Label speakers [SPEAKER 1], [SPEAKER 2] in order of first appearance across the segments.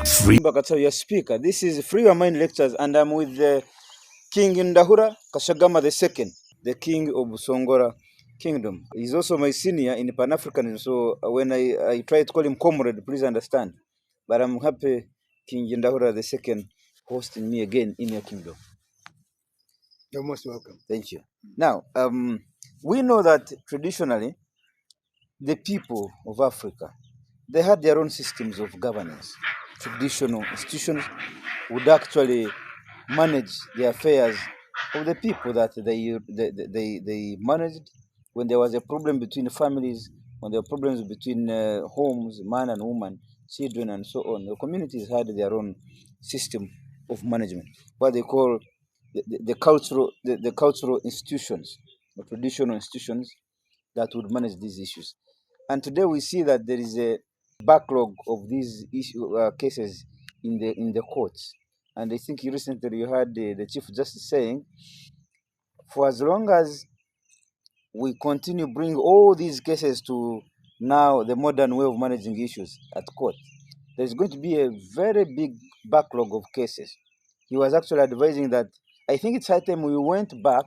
[SPEAKER 1] Free Bakata, your speaker. This is Free Your Mind Lectures, and I'm with King Ndahura, Kashagama II, the king of Songora Kingdom. He's also my senior in Pan-Africanism, so when I try to call him comrade, please understand. But I'm happy King Ndahura II hosting me again in your kingdom.
[SPEAKER 2] You're most welcome.
[SPEAKER 1] Thank you. Now, we know that traditionally, the people of Africa, they had their own systems of governance. Traditional institutions would actually manage the affairs of the people that they managed. When there was a problem between families, when there were problems between homes, man and woman, children, and so on, the communities had their own system of management, what they call the cultural institutions, the traditional institutions that would manage these issues. And today we see that there is a backlog of these cases in the courts. And I think recently you heard the Chief Justice saying, for as long as we continue bring all these cases to now the modern way of managing issues at court, there's going to be a very big backlog of cases. He was actually advising that I think it's high time we went back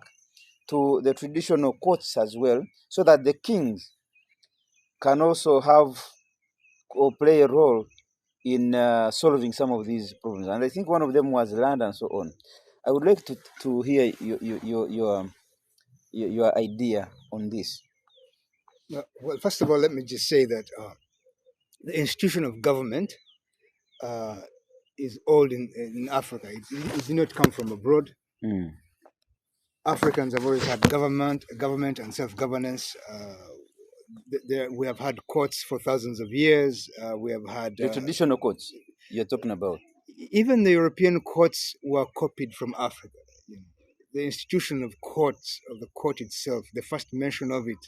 [SPEAKER 1] to the traditional courts as well, so that the kings can also have or play a role in solving some of these problems. And I think one of them was land and so on. I would like to hear your idea on this.
[SPEAKER 2] Well, first of all, let me just say that the institution of government is old in Africa. It did not come from abroad.
[SPEAKER 1] Mm.
[SPEAKER 2] Africans have always had government and self-governance. We have had courts for thousands of years. We have had
[SPEAKER 1] The traditional courts you're talking about.
[SPEAKER 2] Even the European courts were copied from Africa. You know, the institution of courts, of the court itself, the first mention of it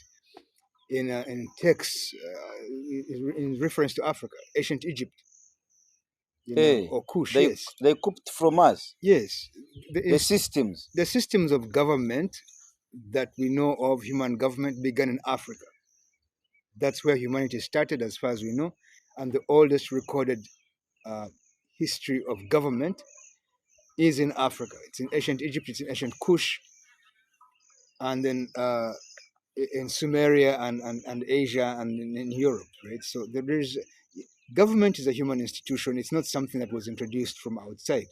[SPEAKER 2] in texts in reference to Africa, ancient Egypt, or Kush. Yes,
[SPEAKER 1] they copied from us.
[SPEAKER 2] Yes,
[SPEAKER 1] the
[SPEAKER 2] systems of government that we know of, human government, began in Africa. That's where humanity started, as far as we know, and the oldest recorded history of government is in Africa. It's in ancient Egypt, it's in ancient Kush, and then in Sumeria and Asia and in Europe, right? So government is a human institution. It's not something that was introduced from outside.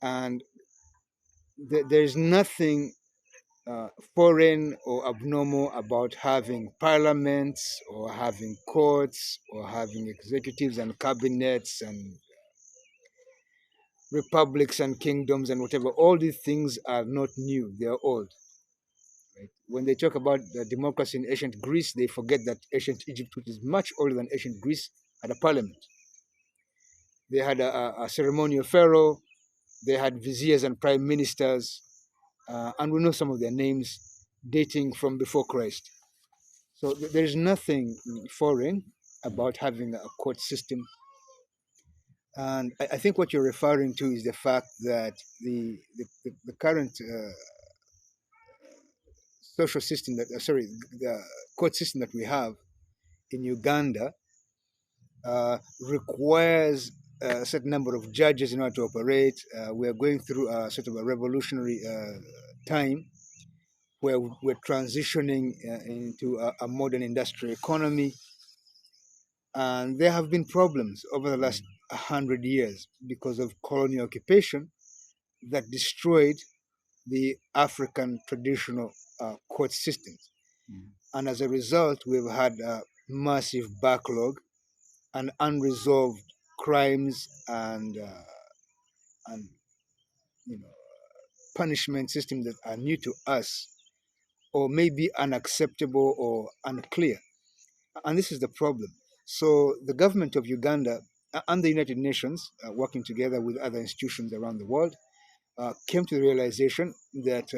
[SPEAKER 2] And there's nothing foreign or abnormal about having parliaments or having courts or having executives and cabinets and republics and kingdoms and whatever. All these things are not new, they are old. Right? When they talk about the democracy in ancient Greece, they forget that ancient Egypt, which is much older than ancient Greece, had a parliament. They had a ceremonial pharaoh, they had viziers and prime ministers, and we know some of their names dating from before Christ. So there is nothing foreign about having a court system. And I think what you're referring to is the fact that the current social system the court system that we have in Uganda requires a certain number of judges in order to operate. We are going through a sort of a revolutionary time where we're transitioning into a modern industrial economy. And there have been problems over the last 100 years because of colonial occupation that destroyed the African traditional court systems. And as a result, we've had a massive backlog and unresolved crimes and punishment systems that are new to us or maybe unacceptable or unclear. And this is the problem. So the government of Uganda and the United Nations, working together with other institutions around the world, came to the realization that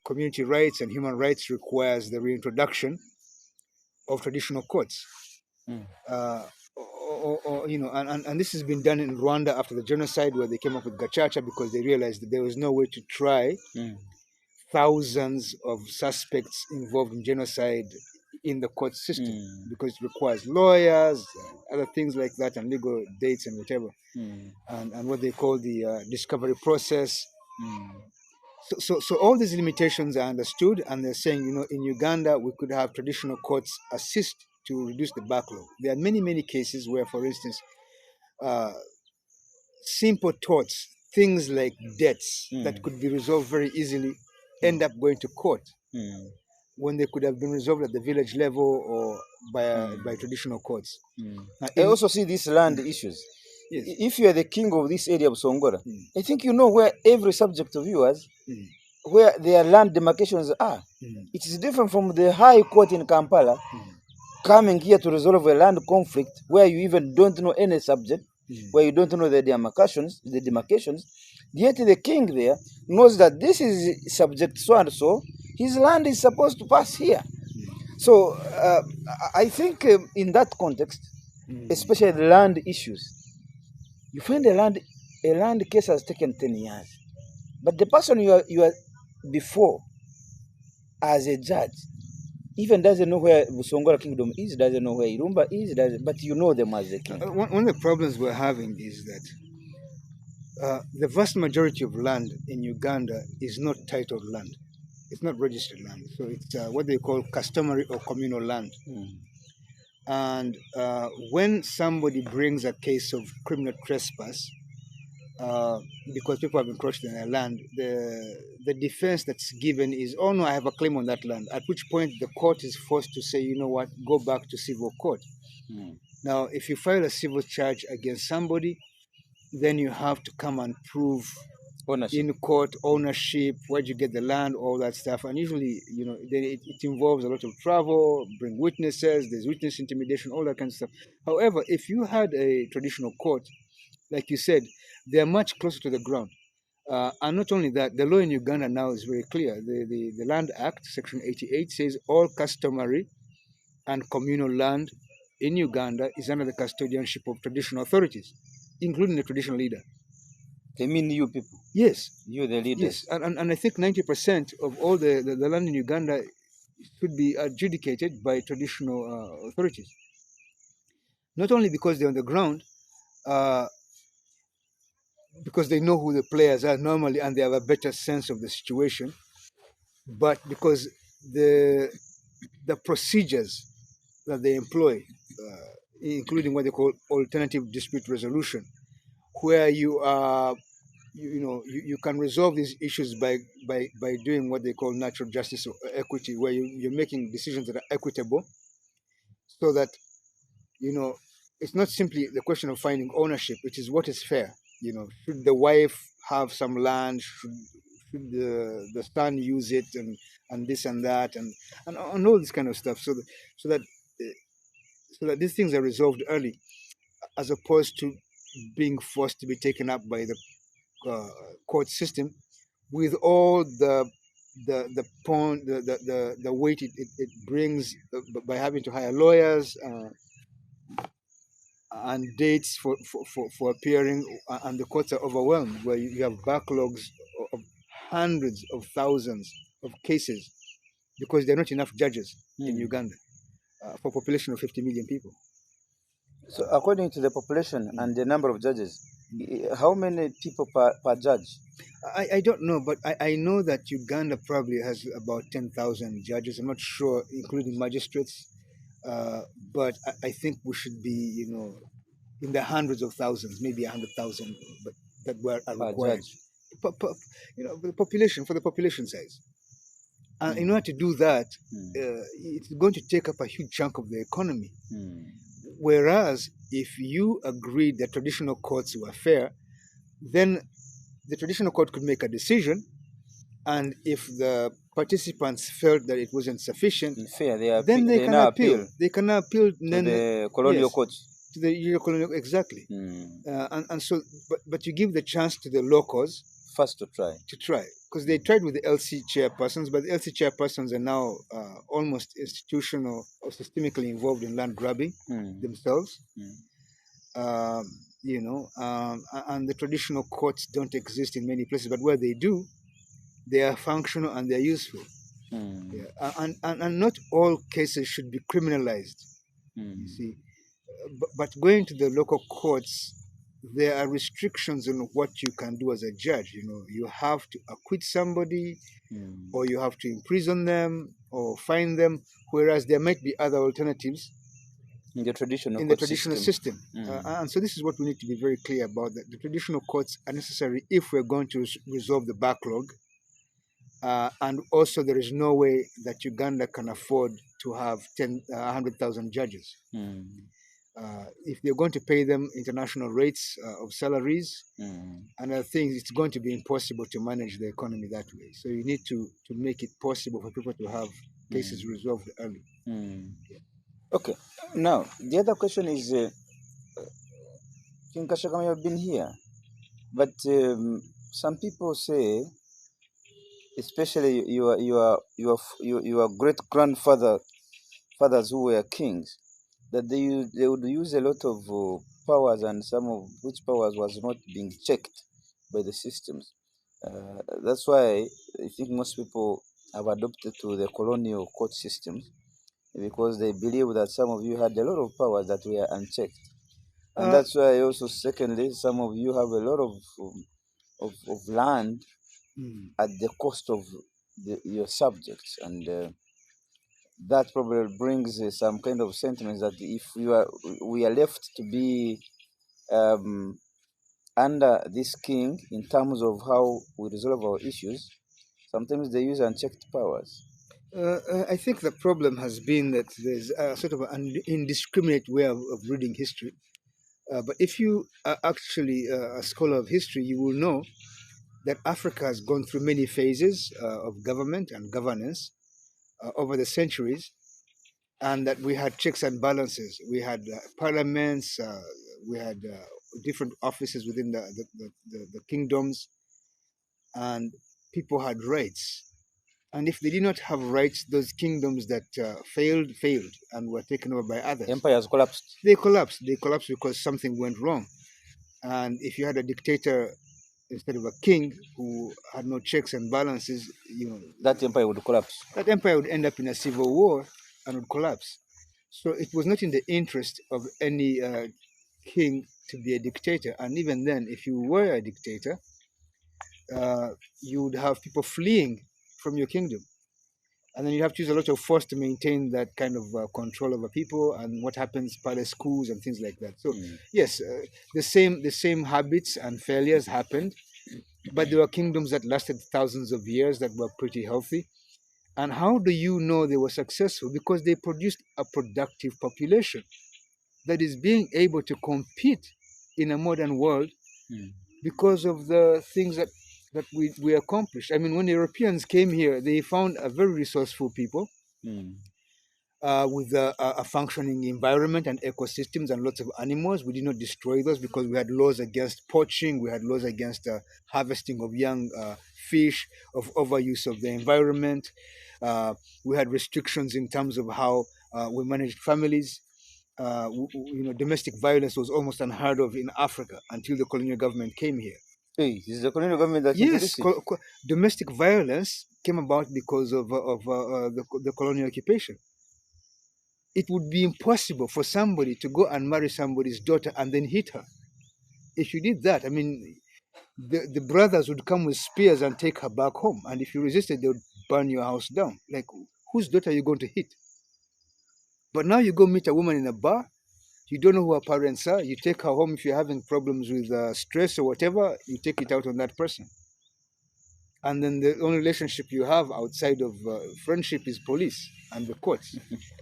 [SPEAKER 2] community rights and human rights requires the reintroduction of traditional courts. And this has been done in Rwanda after the genocide, where they came up with Gacaca because they realized that there was no way to try thousands of suspects involved in genocide in the court system because it requires lawyers, other things like that, and legal dates and whatever, and what they call the discovery process. So all these limitations are understood, and they're saying, in Uganda, we could have traditional courts assist to reduce the backlog. There are many cases where, for instance, uh, simple torts, things like debts that could be resolved very easily, end up going to court when they could have been resolved at the village level or by traditional courts. Now,
[SPEAKER 1] I also see these land issues.
[SPEAKER 2] Yes.
[SPEAKER 1] If you are the king of this area of Songora, I think you know where every subject of yours, where their land demarcations are. It is different from the high court in Kampala coming here to resolve a land conflict where you even don't know any subject, where you don't know the demarcations, yet the king there knows that this is subject so and so, his land is supposed to pass here. So I think in that context, especially the land issues, you find a land case has taken 10 years. But the person you are before as a judge even doesn't know where Busongora Kingdom is, doesn't know where Irumba is, but you know them as a king.
[SPEAKER 2] One of the problems we're having is that the vast majority of land in Uganda is not titled land. It's not registered land. So it's what they call customary or communal land. And when somebody brings a case of criminal trespass, because people have encroached on their land, the defense that's given is, oh no, I have a claim on that land. At which point the court is forced to say, you know what, go back to civil court. Now, if you file a civil charge against somebody, then you have to come and prove
[SPEAKER 1] Ownership.
[SPEAKER 2] in court ownership, where'd you get the land, all that stuff. And usually, it involves a lot of travel, bring witnesses, there's witness intimidation, all that kind of stuff. However, if you had a traditional court, like you said, they are much closer to the ground. And not only that, the law in Uganda now is very clear. The Land Act, Section 88, says all customary and communal land in Uganda is under the custodianship of traditional authorities, including the traditional leader.
[SPEAKER 1] They mean you people.
[SPEAKER 2] Yes.
[SPEAKER 1] You, the leaders.
[SPEAKER 2] Yes. And I think 90% of all the land in Uganda should be adjudicated by traditional authorities. Not only because they're on the ground, because they know who the players are normally and they have a better sense of the situation, but because the procedures that they employ, including what they call alternative dispute resolution, where you can resolve these issues by doing what they call natural justice or equity, where you're making decisions that are equitable, so that it's not simply the question of finding ownership, which is what is fair. Should the wife have some land? Should the son use it, and this and that, and all this kind of stuff, so that these things are resolved early, as opposed to being forced to be taken up by the court system with all the weight it brings by having to hire lawyers and dates for appearing, and the courts are overwhelmed, where you have backlogs of hundreds of thousands of cases because there are not enough judges in Uganda for a population of 50 million people.
[SPEAKER 1] So according to the population and the number of judges, how many people per judge?
[SPEAKER 2] I don't know, but I know that Uganda probably has about 10,000 judges. I'm not sure, including magistrates, but I think we should be, in the hundreds of thousands, maybe 100,000, but that are required. The population, for the population size. And in order to do that, it's going to take up a huge chunk of the economy. Whereas if you agreed that traditional courts were fair, then the traditional court could make a decision, and if the participants felt that it wasn't sufficient, then they can appeal. They can appeal
[SPEAKER 1] to the colonial court.
[SPEAKER 2] To the colonial, exactly. And so, but you give the chance to the locals
[SPEAKER 1] first to try,
[SPEAKER 2] because they tried with the LC chairpersons, but the LC chairpersons are now almost institutional or systemically involved in land grabbing themselves. And the traditional courts don't exist in many places, but where they do, they are functional and they're useful.
[SPEAKER 1] Mm.
[SPEAKER 2] Yeah, and not all cases should be criminalized. You
[SPEAKER 1] Mm.
[SPEAKER 2] see, but going to the local courts, there are restrictions on what you can do as a judge. You know, you have to acquit somebody,
[SPEAKER 1] Mm.
[SPEAKER 2] or you have to imprison them, or fine them. Whereas there might be other alternatives
[SPEAKER 1] In the traditional
[SPEAKER 2] in the
[SPEAKER 1] court
[SPEAKER 2] traditional
[SPEAKER 1] system.
[SPEAKER 2] system.
[SPEAKER 1] Mm.
[SPEAKER 2] And so this is what we need to be very clear about, that the traditional courts are necessary if we're going to resolve the backlog. And also, there is no way that Uganda can afford to have 100,000 judges.
[SPEAKER 1] Mm.
[SPEAKER 2] If they're going to pay them international rates of salaries
[SPEAKER 1] Mm.
[SPEAKER 2] and other things, it's going to be impossible to manage the economy that way. So you need to make it possible for people to have cases resolved early.
[SPEAKER 1] Mm. Okay. Now, the other question is, King Kashagama, you have been here, but some people say, especially your great grandfather fathers who were kings, that they would use a lot of powers, and some of which powers was not being checked by the systems. That's why I think most people have adopted to the colonial court systems, because they believe that some of you had a lot of powers that were unchecked. And
[SPEAKER 2] Uh,
[SPEAKER 1] that's why also, secondly, some of you have a lot of land
[SPEAKER 2] mm,
[SPEAKER 1] at the cost of your subjects. And that probably brings some kind of sentiment that if we are left to be um, under this king in terms of how we resolve our issues, sometimes they use unchecked powers.
[SPEAKER 2] I think the problem has been that there's a sort of an indiscriminate way of reading history. But if you are actually a scholar of history, you will know that Africa has gone through many phases of government and governance over the centuries, and that we had checks and balances. We had parliaments, we had different offices within the kingdoms, and people had rights. And if they did not have rights, those kingdoms that failed and were taken over by others,
[SPEAKER 1] Empires collapsed.
[SPEAKER 2] they collapsed. They collapsed because something went wrong. And if you had a dictator instead of a king who had no checks and balances,
[SPEAKER 1] That empire would collapse.
[SPEAKER 2] that empire would end up in a civil war and would collapse. So it was not in the interest of any king to be a dictator. And even then, if you were a dictator, uh, you would have people fleeing from your kingdom. And then you have to use a lot of force to maintain that kind of control over people, and what happens, palace coups and things like that. So yes, the same habits and failures happened, but there were kingdoms that lasted thousands of years that were pretty healthy. And how do you know they were successful? Because they produced a productive population that is being able to compete in a modern world
[SPEAKER 1] Mm.
[SPEAKER 2] because of the things that we accomplished. I mean, when Europeans came here, they found a very resourceful people
[SPEAKER 1] Mm.
[SPEAKER 2] with a functioning environment and ecosystems and lots of animals. We did not destroy those because we had laws against poaching, we had laws against harvesting of young fish, of overuse of the environment. We had restrictions in terms of how we managed families. Domestic violence was almost unheard of in Africa until the colonial government came here.
[SPEAKER 1] Hey, this is the colonial government that
[SPEAKER 2] Yes,
[SPEAKER 1] introduced it.
[SPEAKER 2] domestic violence came about because of the colonial occupation. It would be impossible for somebody to go and marry somebody's daughter and then hit her. If you did that, I mean, the brothers would come with spears and take her back home. And if you resisted, they would burn your house down. Like, whose daughter are you going to hit? But now you go meet a woman in a bar, you don't know who her parents are, you take her home. If you're having problems with stress or whatever, you take it out on that person. And then the only relationship you have outside of friendship is police and the courts.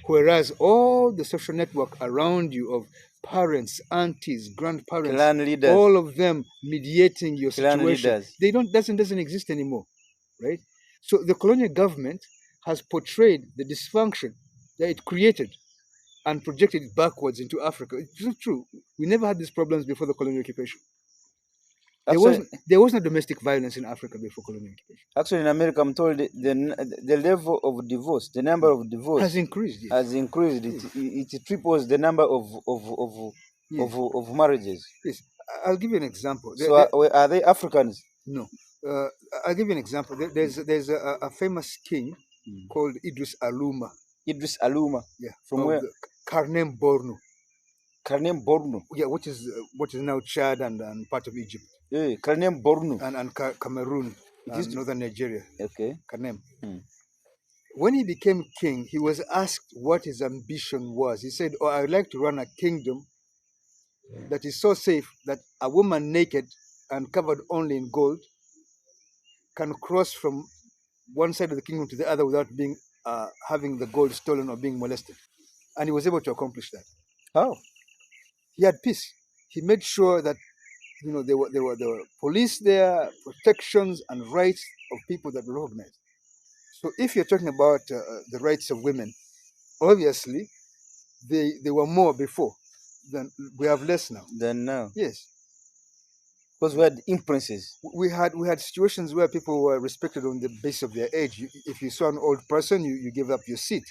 [SPEAKER 2] Whereas all the social network around you of parents, aunties, grandparents,
[SPEAKER 1] Clan leaders.
[SPEAKER 2] all of them mediating your
[SPEAKER 1] Clan
[SPEAKER 2] situation,
[SPEAKER 1] leaders.
[SPEAKER 2] they doesn't exist anymore, right? So the colonial government has portrayed the dysfunction that it created and projected it backwards into Africa. It's not true. We never had these problems before the colonial occupation.
[SPEAKER 1] Actually,
[SPEAKER 2] There was no domestic violence in Africa before colonial occupation.
[SPEAKER 1] actually, in America, I'm told the level of divorce, the number of divorce
[SPEAKER 2] Has increased, yes.
[SPEAKER 1] has increased. It triples the number
[SPEAKER 2] Yes.
[SPEAKER 1] of marriages.
[SPEAKER 2] Yes. I'll give you an example.
[SPEAKER 1] So are they Africans?
[SPEAKER 2] No. Uh, I'll give you an example. There's a famous king called Idris Aluma.
[SPEAKER 1] Idris Aluma.
[SPEAKER 2] Yeah,
[SPEAKER 1] From where?
[SPEAKER 2] Karnem Borno.
[SPEAKER 1] Karnem Borno.
[SPEAKER 2] Yeah, what is now Chad and part of Egypt.
[SPEAKER 1] Yeah, Karnem Borno.
[SPEAKER 2] And Cameroon and northern Nigeria.
[SPEAKER 1] Okay.
[SPEAKER 2] Karnem. When he became king, he was asked what his ambition was. He said, "Oh, I would like to run a kingdom that is so safe that a woman naked and covered only in gold can cross from one side of the kingdom to the other without being having the gold stolen or being molested." And he was able to accomplish that.
[SPEAKER 1] How?
[SPEAKER 2] He had peace. He made sure that there were police there, protections and rights of people that were recognized. So if you're talking about the rights of women, obviously they were more before than we have less now.
[SPEAKER 1] Then now.
[SPEAKER 2] Yes.
[SPEAKER 1] Because we had influences.
[SPEAKER 2] We had situations where people were respected on the basis of their age. If you saw an old person, you gave up your seat.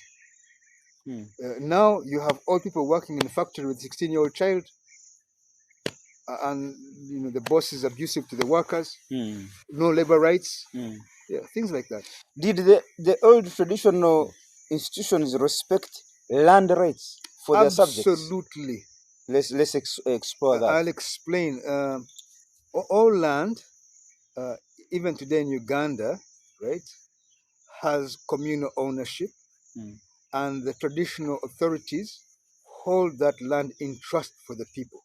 [SPEAKER 2] Now you have old people working in a factory with a 16-year-old child, and the boss is abusive to the workers. No labor rights. Yeah, things like that.
[SPEAKER 1] Did the old traditional institutions respect land rights for their subjects?
[SPEAKER 2] Absolutely.
[SPEAKER 1] Let's explore that.
[SPEAKER 2] I'll explain. All land, even today in Uganda, right, has communal ownership, and the traditional authorities hold that land in trust for the people.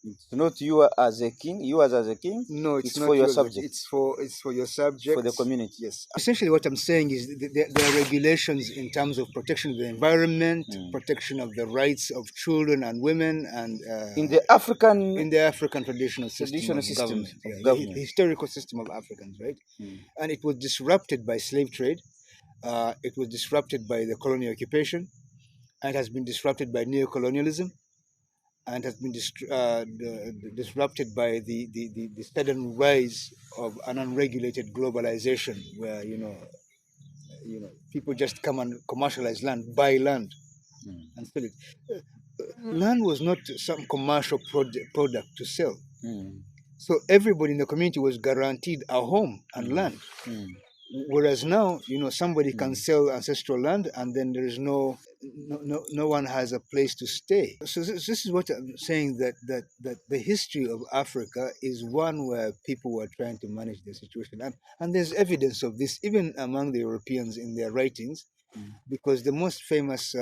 [SPEAKER 1] It's not you as a king. You as a king.
[SPEAKER 2] No, it's not
[SPEAKER 1] for your subjects.
[SPEAKER 2] It's for your subjects.
[SPEAKER 1] For the community.
[SPEAKER 2] Yes. Essentially, what I'm saying is there are regulations in terms of protection of the environment, protection of the rights of children and women, and
[SPEAKER 1] in the African
[SPEAKER 2] traditional system of
[SPEAKER 1] government.
[SPEAKER 2] The historical system of Africans, right? And it was disrupted by slave trade. It was disrupted by the colonial occupation, and has been disrupted by neocolonialism, and has been disrupted by the sudden rise of an unregulated globalization, where people just come and commercialize land, buy land, and sell it. Land was not some commercial product to sell. So everybody in the community was guaranteed a home and land. Whereas now, somebody can sell ancestral land, and then there is no one has a place to stay. So this is what I'm saying, that the history of Africa is one where people were trying to manage the situation, and there's evidence of this even among the Europeans in their writings, because the most famous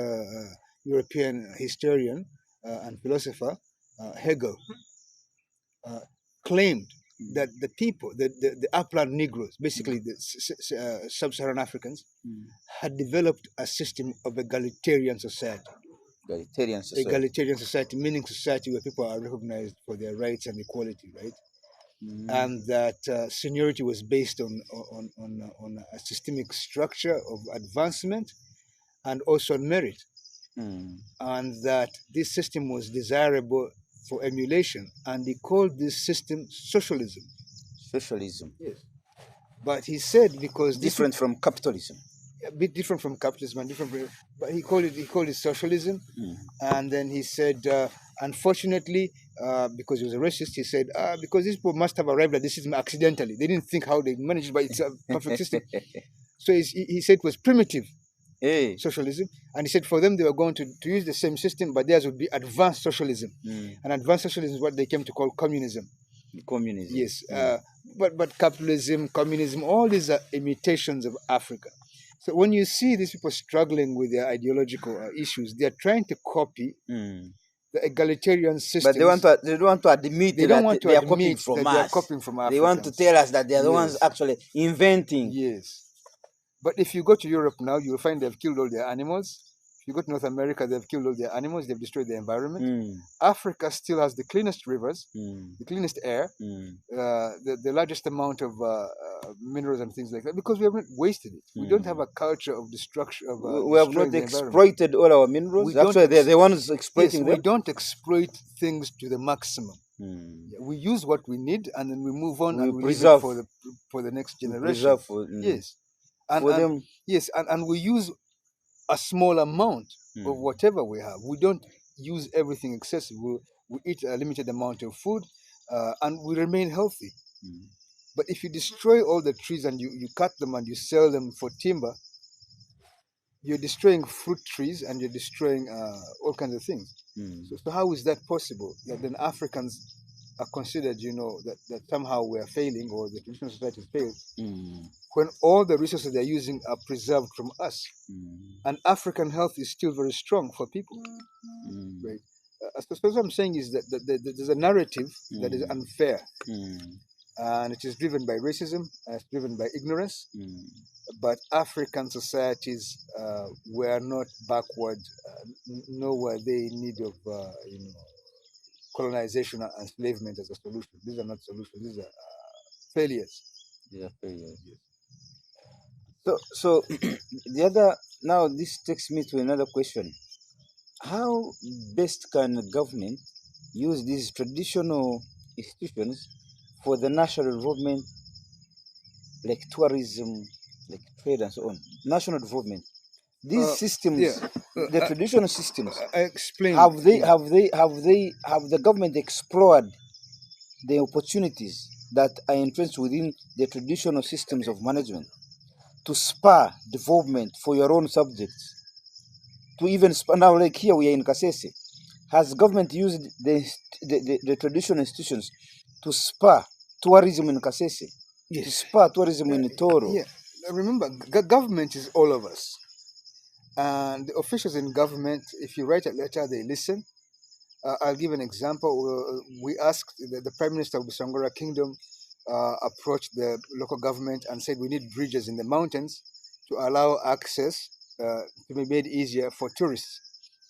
[SPEAKER 2] European historian and philosopher, Hegel, claimed that the people, the upland Negroes, basically the sub-Saharan Africans, had developed a system of egalitarian society. Egalitarian society, meaning society where people are recognized for their rights and equality, right? And that seniority was based on a systemic structure of advancement and also on merit. And that this system was desirable for emulation, and he called this system socialism.
[SPEAKER 1] Socialism.
[SPEAKER 2] Yes. But he said, because
[SPEAKER 1] different from capitalism.
[SPEAKER 2] A bit different from capitalism, and different, but he called it socialism. And then he said, unfortunately, because he was a racist, he said, because these people must have arrived at this system accidentally. They didn't think how they managed it, but it's a perfect system. So he said it was primitive. Socialism, and he said for them they were going to use the same system, but theirs would be advanced socialism. And advanced socialism is what they came to call communism.
[SPEAKER 1] Communism.
[SPEAKER 2] Yes. But capitalism, communism, all these are imitations of Africa. So when you see these people struggling with their ideological issues, they are trying to copy the egalitarian system.
[SPEAKER 1] But they don't want to admit they are copying from us. They want to tell us that they are the ones actually inventing.
[SPEAKER 2] Yes. But if you go to Europe now, you'll find they've killed all their animals. If you go to North America, they've killed all their animals. They've destroyed the environment. Africa still has the cleanest rivers, the cleanest air, the largest amount of minerals and things like that, because we haven't wasted it. We don't have a culture of destruction.
[SPEAKER 1] We have not exploited all our minerals. Actually, they're the ones exploiting them.
[SPEAKER 2] We don't exploit things to the maximum. We use what we need, and then we move on and we preserve it for the next generation. Yes. And we use a small amount of whatever we have. We don't use everything excessively. We eat a limited amount of food, and we remain healthy. But if you destroy all the trees and you cut them and you sell them for timber, you're destroying fruit trees and you're destroying all kinds of things. So how is that possible? That then Africans are considered, that somehow we are failing or the traditional society failed when all the resources they're using are preserved from us, and African health is still very strong for people, right? So what I'm saying is that there's a narrative that is unfair, and it is driven by racism, and it's driven by ignorance. But African societies were not backward, nor were they in need of colonization and enslavement as a solution. These are not solutions; these are failures.
[SPEAKER 1] Yeah, failures. So the other now this takes me to another question: how best can the government use these traditional institutions for the national development, like tourism, like trade and so on? National development. These systems, the traditional systems,
[SPEAKER 2] I explained.
[SPEAKER 1] have the government explored the opportunities that are entrenched within the traditional systems of management to spur development for your own subjects? To even spur, now, like here we are in Kasese, has government used the traditional institutions to spur tourism in Kasese?
[SPEAKER 2] Yes.
[SPEAKER 1] To spur tourism in Toro?
[SPEAKER 2] Yeah. Remember, government is all of us. And the officials in government, if you write a letter, they listen. I'll give an example. We asked the Prime Minister of the Sangora Kingdom approached the local government and said we need bridges in the mountains to allow access to be made easier for tourists.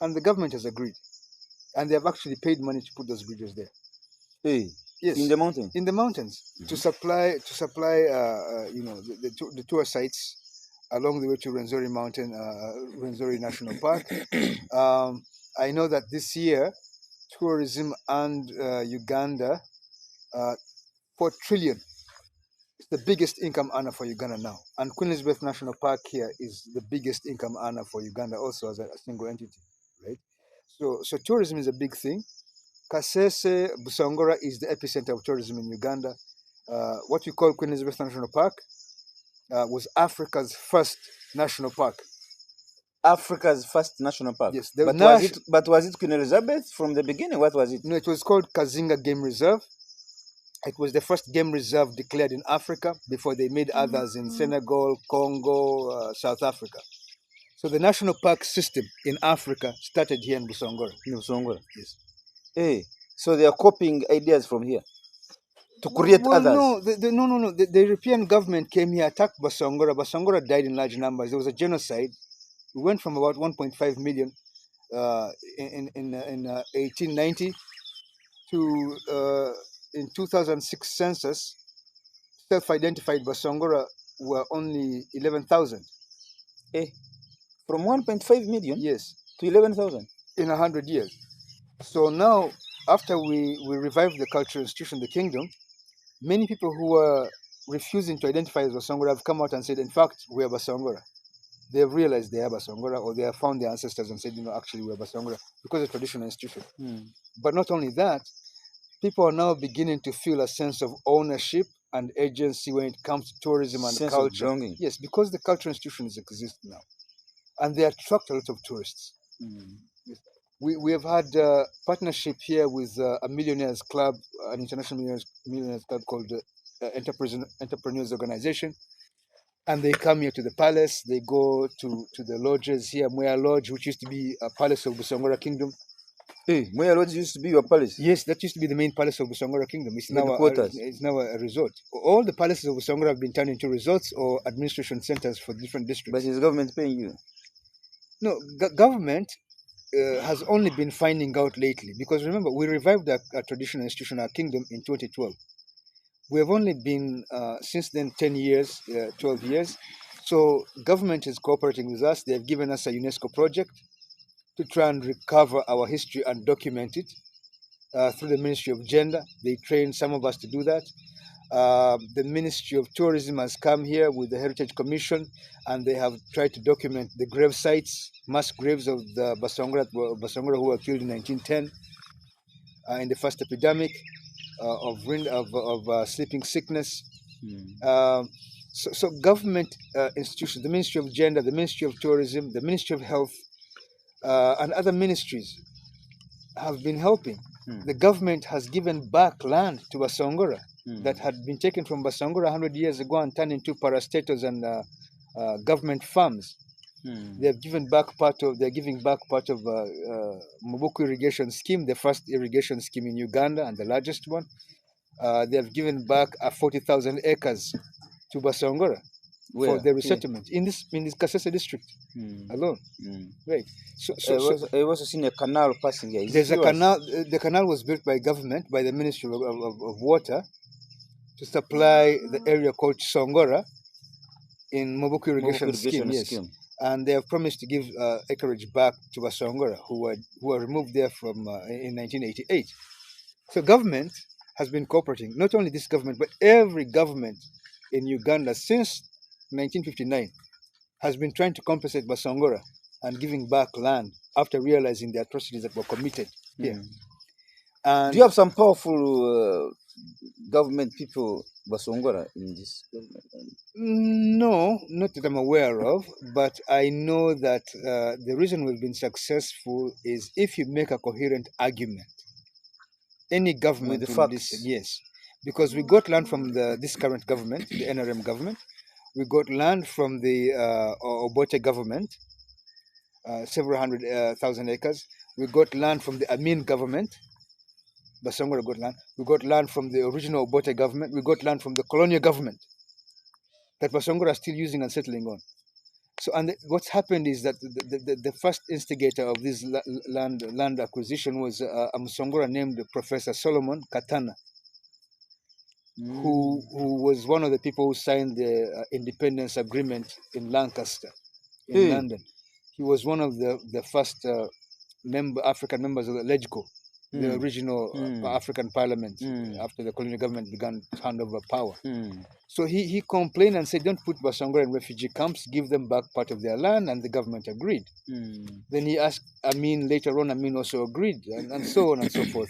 [SPEAKER 2] And the government has agreed. And they have actually paid money to put those bridges there.
[SPEAKER 1] Hey,
[SPEAKER 2] yes,
[SPEAKER 1] in the mountains.
[SPEAKER 2] In the mountains, to supply the tour sites along the way to Rwenzori Mountain, Rwenzori National Park. I know that this year, tourism and Uganda, 4 trillion. It's the biggest income earner for Uganda now. And Queen Elizabeth National Park here is the biggest income earner for Uganda also as a single entity, right? So tourism is a big thing. Kasese, Busongora is the epicenter of tourism in Uganda. What we call Queen Elizabeth National Park was Africa's first national park.
[SPEAKER 1] Africa's first national park.
[SPEAKER 2] Yes,
[SPEAKER 1] but was it Queen Elizabeth from the beginning? What was it?
[SPEAKER 2] No, it was called Kazinga Game Reserve. It was the first game reserve declared in Africa before they made others in Senegal, Congo, South Africa. So the national park system in Africa started here in Busongora.
[SPEAKER 1] In Busongora.
[SPEAKER 2] Yes.
[SPEAKER 1] Hey, so they are copying ideas from here to create others.
[SPEAKER 2] No, no. The European government came here, attacked Basongora. Basongora died in large numbers. There was a genocide. We went from about 1.5 million in 1890 to in 2006 census, self-identified Basongora were only 11,000.
[SPEAKER 1] From 1.5 million?
[SPEAKER 2] Yes.
[SPEAKER 1] To 11,000?
[SPEAKER 2] In 100 years. So now, after we revived the cultural institution, the kingdom, many people who were refusing to identify as Basongora have come out and said, in fact, we are Basongora. They have realized they are Basongora, or they have found their ancestors and said, actually, we are Basongora, because of traditional institution. But not only that, people are now beginning to feel a sense of ownership and agency when it comes to tourism and
[SPEAKER 1] sense
[SPEAKER 2] culture.
[SPEAKER 1] Of belonging.
[SPEAKER 2] Yes, because the cultural institutions exist now. And they attract a lot of tourists. Yes. We have had partnership here with a millionaires club, an international millionaires club called the Entrepreneurs Organization. And they come here to the palace. They go to the lodges here, Mwea Lodge, which used to be a palace of Busongora Kingdom.
[SPEAKER 1] Hey, Mwea Lodge used to be your palace?
[SPEAKER 2] Yes, that used to be the main palace of Busongora Kingdom. It's now a resort. All the palaces of Busongora have been turned into resorts or administration centers for different districts.
[SPEAKER 1] But is government paying you?
[SPEAKER 2] No, government has only been finding out lately, because remember, we revived our traditional institution, our kingdom, in 2012. We have only been, since then, 10 years, 12 years. So government is cooperating with us. They have given us a UNESCO project to try and recover our history and document it through the Ministry of Gender. They train some of us to do that. The Ministry of Tourism has come here with the Heritage Commission, and they have tried to document the grave sites, mass graves of the Basongora who were killed in 1910 in the first epidemic of sleeping sickness. So government institutions, the Ministry of Gender, the Ministry of Tourism, the Ministry of Health, and other ministries have been helping. The government has given back land to Basongora that had been taken from Basongora 100 years ago and turned into parastatals and government farms. They're giving back part of Mubuku irrigation scheme, the first irrigation scheme in Uganda and the largest one. They have given back 40,000 acres to Basongora for the resettlement in this Kasese district alone. Right.
[SPEAKER 1] I also seen a canal passing here.
[SPEAKER 2] There's a canal. The canal was built by government, by the Ministry of Water, to supply the area called Songora in Mobuku irrigation scheme. Yes. And they have promised to give acreage back to Basongora, who were removed there from in 1988. So government has been cooperating. Not only this government, but every government in Uganda since 1959 has been trying to compensate Basongora and giving back land after realizing the atrocities that were committed here. And
[SPEAKER 1] do you have some powerful government people, Basongora, in this government?
[SPEAKER 2] No, not that I'm aware of, but I know that the reason we've been successful is if you make a coherent argument. Any government
[SPEAKER 1] with the
[SPEAKER 2] will
[SPEAKER 1] facts.
[SPEAKER 2] listen, yes, because we got land from this current government, the NRM government. We got land from the Obote government, several hundred thousand acres. We got land from the Amin government. Basongora got land. We got land from the original Obote government. We got land from the colonial government that Basongora are still using and settling on. So, and what's happened is that the first instigator of this land acquisition was a Msongora named Professor Solomon Katana, who was one of the people who signed the independence agreement in Lancaster, in London. He was one of the first African members of the LEGCO, the original African parliament, after the colonial government began to hand over power. So he complained and said, don't put Basongora in refugee camps, give them back part of their land, and the government agreed. Then he asked Amin, later on Amin also agreed, and so on and so forth.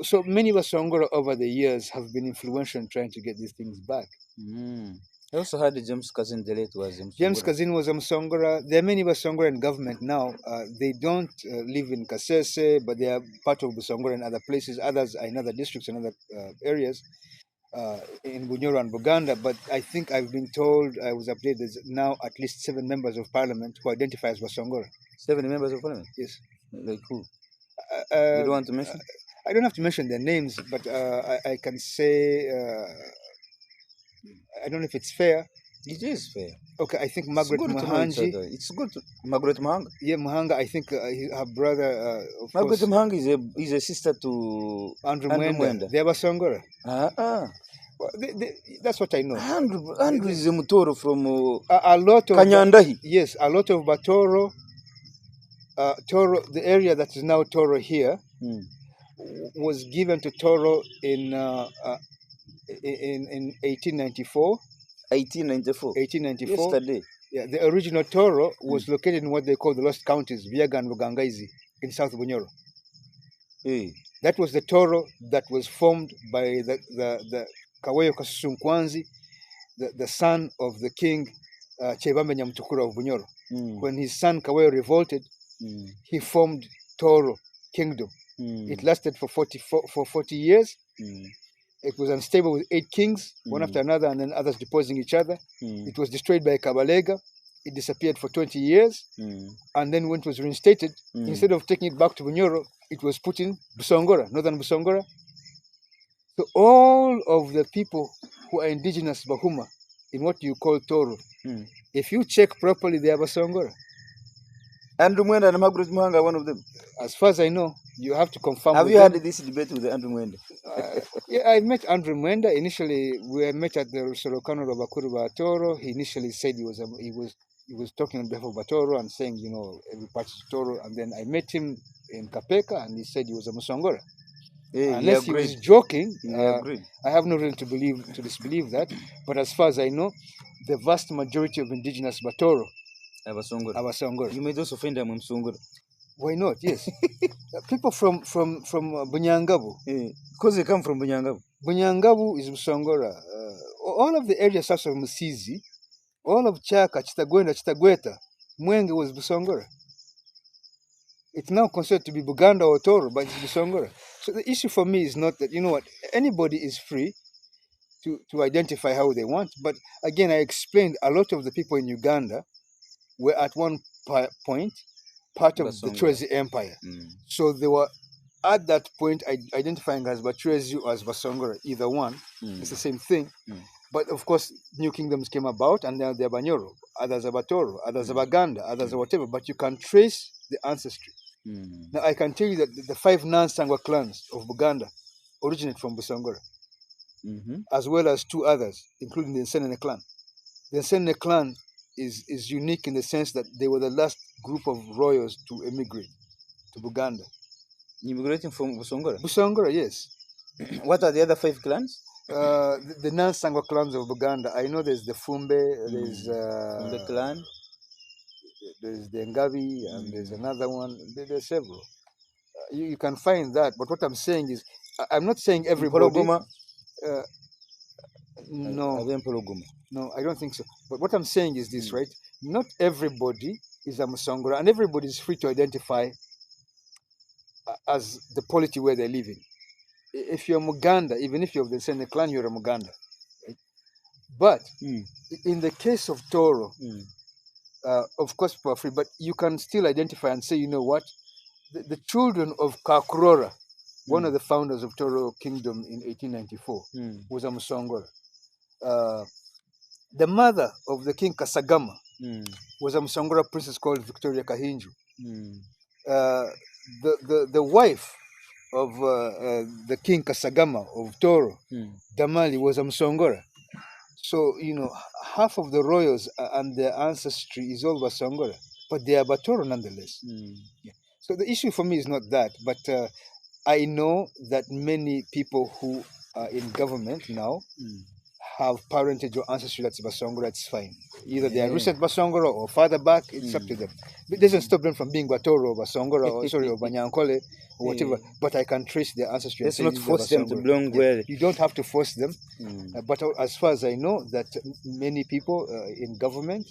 [SPEAKER 2] So many Basongora over the years have been influential in trying to get these things back.
[SPEAKER 1] I also heard James Cousin Delete was Msongora.
[SPEAKER 2] James Cousin was Msongora. There are many Basongora in government now. They don't live in Kasese, but they are part of Basongora in other places. Others are in other districts and other areas. In Bunyoro and Buganda, but I think I've been told, I was updated, there's now at least 7 members of parliament who identify as Basongora.
[SPEAKER 1] 7 members of parliament?
[SPEAKER 2] Yes.
[SPEAKER 1] Like who? You don't want to mention?
[SPEAKER 2] I don't have to mention their names, but I can say, I don't know if it's fair.
[SPEAKER 1] It is fair.
[SPEAKER 2] Okay, I think Margaret Muhangi.
[SPEAKER 1] It's good to Margaret Muhanga.
[SPEAKER 2] Yeah, Muhanga. I think her brother.
[SPEAKER 1] Margaret Muhanga is a sister to
[SPEAKER 2] Andrew Mwenda. They are Basongora. Well, that's what I know.
[SPEAKER 1] Andrew is a Mutoro from
[SPEAKER 2] a lot of
[SPEAKER 1] Kanyandahi.
[SPEAKER 2] Yes, a lot of Batoro. Toro, the area that is now Toro here, was given to Toro in 1894. 1894.
[SPEAKER 1] Yesterday.
[SPEAKER 2] Yeah, the original Toro was located in what they call the Lost Counties, Viaga and Lugangaizi, in South Bunyoro. That was the Toro that was formed by the Kaweyo Kasusunkwanzi, the son of the king Chebambe Nyamtukura of Bunyoro. When his son Kaweyo revolted, he formed Toro Kingdom. It lasted for 40 years. It was unstable with 8 kings, one after another, and then others deposing each other. It was destroyed by Kabalega. It disappeared for 20 years. And then when it was reinstated, instead of taking it back to Bunyoro, it was put in Busongora, northern Busongora. So all of the people who are indigenous Bahuma, in what you call Toro, if you check properly, they are Basongora.
[SPEAKER 1] Andrew Mwenda and Margaret Muhanga are one of them.
[SPEAKER 2] As far as I know, you have to confirm.
[SPEAKER 1] Have you had this debate with Andrew Mwenda?
[SPEAKER 2] Yeah, I met Andrew Mwenda. Initially, we met at the Sorokano of Bakuru Batoro. He initially said he was talking on behalf of Batoro and saying, every part is Toro. And then I met him in Kapeka, and he said he was a Musongora. Unless he was joking, I have no reason to disbelieve that. But as far as I know, the vast majority of indigenous Batoro are Basongora.
[SPEAKER 1] You may also find them in Msongora.
[SPEAKER 2] Why not? Yes. People from Bunyangabu.
[SPEAKER 1] Because they come from Bunyangabu.
[SPEAKER 2] Bunyangabu is Msongora. all of the areas such as Musizi, all of Chaka, Chitagwenda, Chitagweta, Mwenge was Busongora. It's now considered to be Buganda or Toro, but it's Busongora. So the issue for me is not that, you know what, anybody is free to identify how they want. But again, I explained a lot of the people in Uganda were at one point part of the
[SPEAKER 1] Basongora.
[SPEAKER 2] Chwezi Empire. So they were at that point identifying as Bachwezi or as Basongora, either one. It's the same thing. But of course, new kingdoms came about, and now they're Banyoro, others are Batoro, others are Baganda, others are whatever. But you can trace the ancestry. Now, I can tell you that the 5 non-Sangwa clans of Buganda originate from Busongora, as well as 2 others, including the Nsenene clan. The Nsenene clan is unique in the sense that they were the last group of royals to emigrate to Buganda.
[SPEAKER 1] Immigrating from Busongora?
[SPEAKER 2] Busongora, yes.
[SPEAKER 1] What are the other 5 clans?
[SPEAKER 2] The non-Sangwa clans of Buganda. I know there's the Fumbe, there's
[SPEAKER 1] the clan?
[SPEAKER 2] There's the Ngabi, and there's another one. There's several. You can find that. But what I'm saying is, I'm not saying everybody.
[SPEAKER 1] Pologoma?
[SPEAKER 2] No, I don't think so. But what I'm saying is this, right? Not everybody is a Musongora, and everybody is free to identify as the polity where they're living. If you're Muganda, even if you're of the same clan, you're a Muganda. Right? But in the case of Toro, of course, people are free, but you can still identify and say, you know what? The children of Kakurora, one of the founders of Toro Kingdom in 1894, was a Musongora. The mother of the king Kashagama was a Musongora princess called Victoria Kahinju. The wife of the king Kashagama of Toro, Damali, was a Musongora. So, you know, half of the royals and their ancestry is all Basongora, but they are Batoro nonetheless. Yeah. So the issue for me is not that, but I know that many people who are in government now have parentage or ancestry that's Basongora. It's fine. Either they are recent Basongora or farther back, it's up to them. It doesn't stop them from being Batoro or Basongora or Banyankole or whatever, but I can trace their ancestry.
[SPEAKER 1] Let's not force them to belong where...
[SPEAKER 2] You don't have to force them. But as far as I know, that many people in government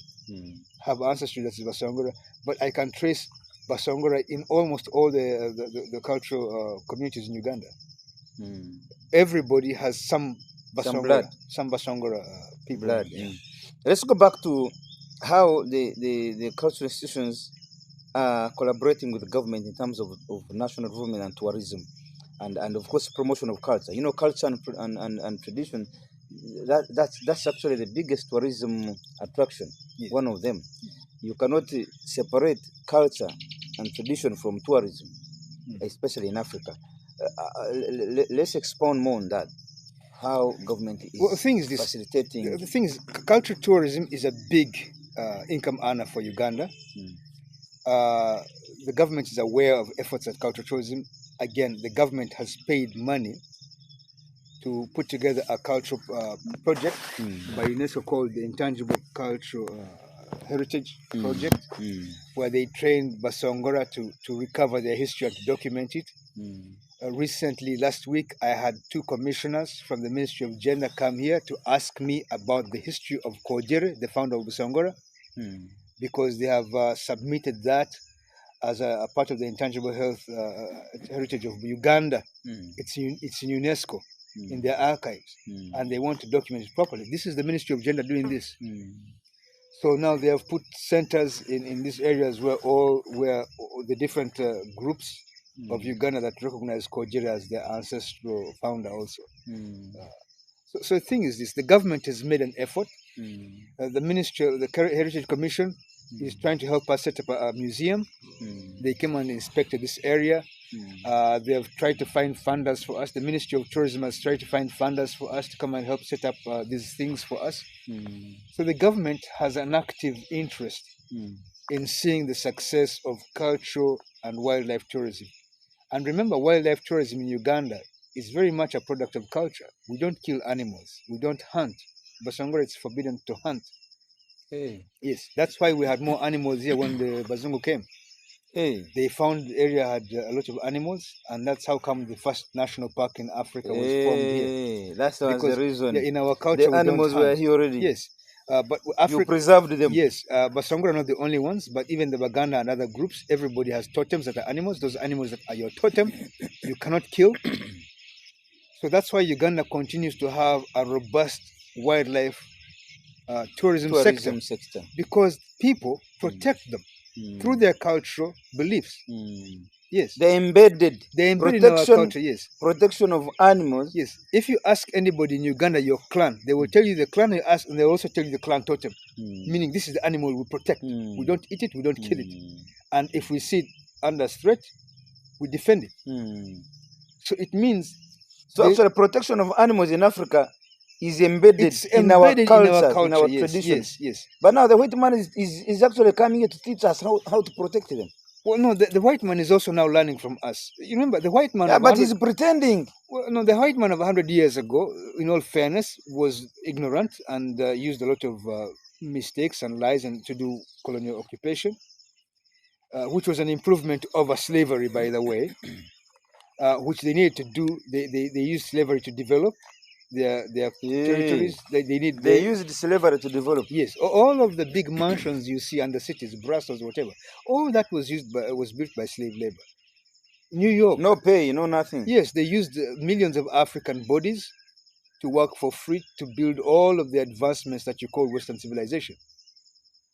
[SPEAKER 2] have ancestry that's Basongora, but I can trace Basongora in almost all the cultural communities in Uganda. Everybody has some Basongora, some Basongora people.
[SPEAKER 1] Blood. Let's go back to how the cultural institutions are collaborating with the government in terms of national development and tourism, and of course promotion of culture. You know, culture and tradition. That's actually the biggest tourism attraction. One of them. You cannot separate culture and tradition from tourism, especially in Africa. Let's expound more on that. How government is facilitating.
[SPEAKER 2] The thing is, cultural tourism is a big income earner for Uganda. The government is aware of efforts at cultural tourism. Again, the government has paid money to put together a cultural project by UNESCO called the Intangible Cultural Heritage Project, where they trained Basongora to recover their history and to document it. Recently, last week, I had 2 commissioners from the Ministry of Gender come here to ask me about the history of Kojere, the founder of Basongora, because they have submitted that as a part of the intangible heritage of Uganda. It's in UNESCO, in their archives, and they want to document it properly. This is the Ministry of Gender doing this. So now they have put centers in these areas where the different groups of Uganda that recognize Kojere as their ancestral founder also. So the thing is this, the government has made an effort. The Ministry, the Heritage Commission is trying to help us set up a museum. They came and inspected this area. They have tried to find funders for us. The Ministry of Tourism has tried to find funders for us to come and help set up these things for us. So the government has an active interest in seeing the success of cultural and wildlife tourism. And remember, wildlife tourism in Uganda is very much a product of culture. We don't kill animals. We don't hunt. Basongora, it's forbidden to hunt. Yes, that's why we had more animals here when the Bazungu came. They found the area had a lot of animals, and that's how come the first national park in Africa was formed here.
[SPEAKER 1] That's the
[SPEAKER 2] because
[SPEAKER 1] reason.
[SPEAKER 2] in our culture,
[SPEAKER 1] The animals were here already.
[SPEAKER 2] Yes, but
[SPEAKER 1] You
[SPEAKER 2] Africa.
[SPEAKER 1] preserved them.
[SPEAKER 2] Yes, but Sangura are not the only ones. But even the Baganda and other groups, everybody has totems that are animals. Those animals that are your totem, you cannot kill. So that's why Uganda continues to have a robust wildlife tourism sector, because people protect them through their cultural beliefs. Yes,
[SPEAKER 1] They embedded
[SPEAKER 2] in our
[SPEAKER 1] protection,
[SPEAKER 2] culture. Yes,
[SPEAKER 1] protection of animals.
[SPEAKER 2] yes. If you ask anybody in Uganda your clan, they will tell you the clan you ask, and they will also tell you the clan totem, meaning this is the animal we protect. We don't eat it, we don't kill it, and if we see it under threat, we defend it. So it means.
[SPEAKER 1] So actually, protection of animals in Africa is embedded in our culture, in our
[SPEAKER 2] yes,
[SPEAKER 1] traditions.
[SPEAKER 2] Yes.
[SPEAKER 1] But now the white man is actually coming here to teach us how to protect them.
[SPEAKER 2] Well, no, the white man is also now learning from us. You remember the white man?
[SPEAKER 1] Yeah, but he's pretending.
[SPEAKER 2] Well, no, the white man of 100 years ago, in all fairness, was ignorant and used a lot of mistakes and lies and to do colonial occupation, which was an improvement over slavery, by the way, which they needed to do. They used slavery to develop their territories. They
[SPEAKER 1] used slavery to develop.
[SPEAKER 2] Yes, all of the big mansions you see under cities, Brussels, whatever, all that was built by slave labor. New York,
[SPEAKER 1] no pay, no nothing.
[SPEAKER 2] Yes, they used millions of African bodies to work for free to build all of the advancements that you call Western civilization.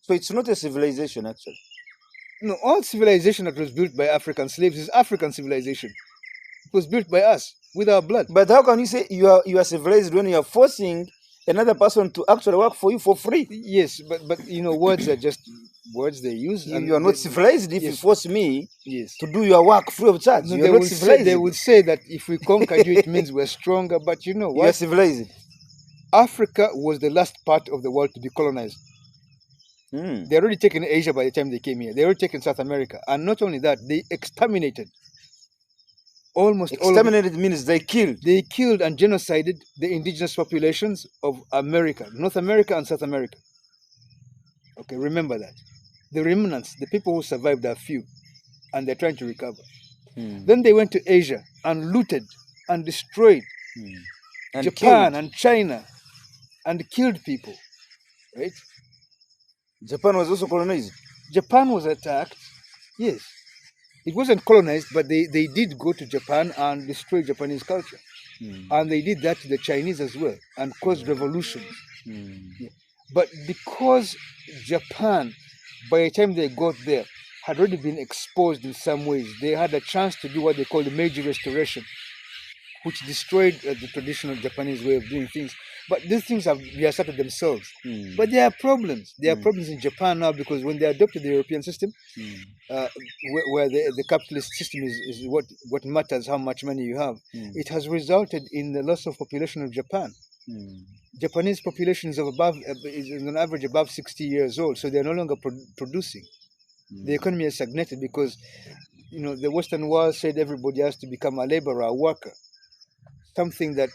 [SPEAKER 1] So it's not a civilization, actually.
[SPEAKER 2] No, all civilization that was built by African slaves is African civilization. It was built by us with our blood.
[SPEAKER 1] But how can you say you are civilized when you are forcing another person to actually work for you for free?
[SPEAKER 2] Yes, but words are just words they use.
[SPEAKER 1] You are not civilized if you force me
[SPEAKER 2] to
[SPEAKER 1] do your work free of charge.
[SPEAKER 2] No,
[SPEAKER 1] you are not civilized.
[SPEAKER 2] They would say that if we conquered you, it means we're stronger. But you know what?
[SPEAKER 1] You are civilized.
[SPEAKER 2] Africa was the last part of the world to be colonized. They already taken Asia by the time they came here. They already taken South America. And not only that, they exterminated almost all.
[SPEAKER 1] Exterminated means they killed.
[SPEAKER 2] They killed and genocided the indigenous populations of America, North America and South America. Okay, remember that. The remnants, the people who survived, are few, and they're trying to recover. Then they went to Asia and looted and destroyed
[SPEAKER 1] and
[SPEAKER 2] Japan and China and killed people. Right?
[SPEAKER 1] Japan was also colonized.
[SPEAKER 2] Japan was attacked. Yes. It wasn't colonized, but they did go to Japan and destroy Japanese culture. And they did that to the Chinese as well and caused revolutions. Yeah. But because Japan, by the time they got there, had already been exposed in some ways, they had a chance to do what they call the Meiji Restoration, which destroyed the traditional Japanese way of doing things. But these things have reasserted themselves. But there are problems. There are problems in Japan now because when they adopted the European system, where the capitalist system is what matters, how much money you have, it has resulted in the loss of population of Japan. Japanese population is on average above 60 years old, so they're no longer producing. The economy has stagnated because the Western world said everybody has to become a laborer, a worker, something that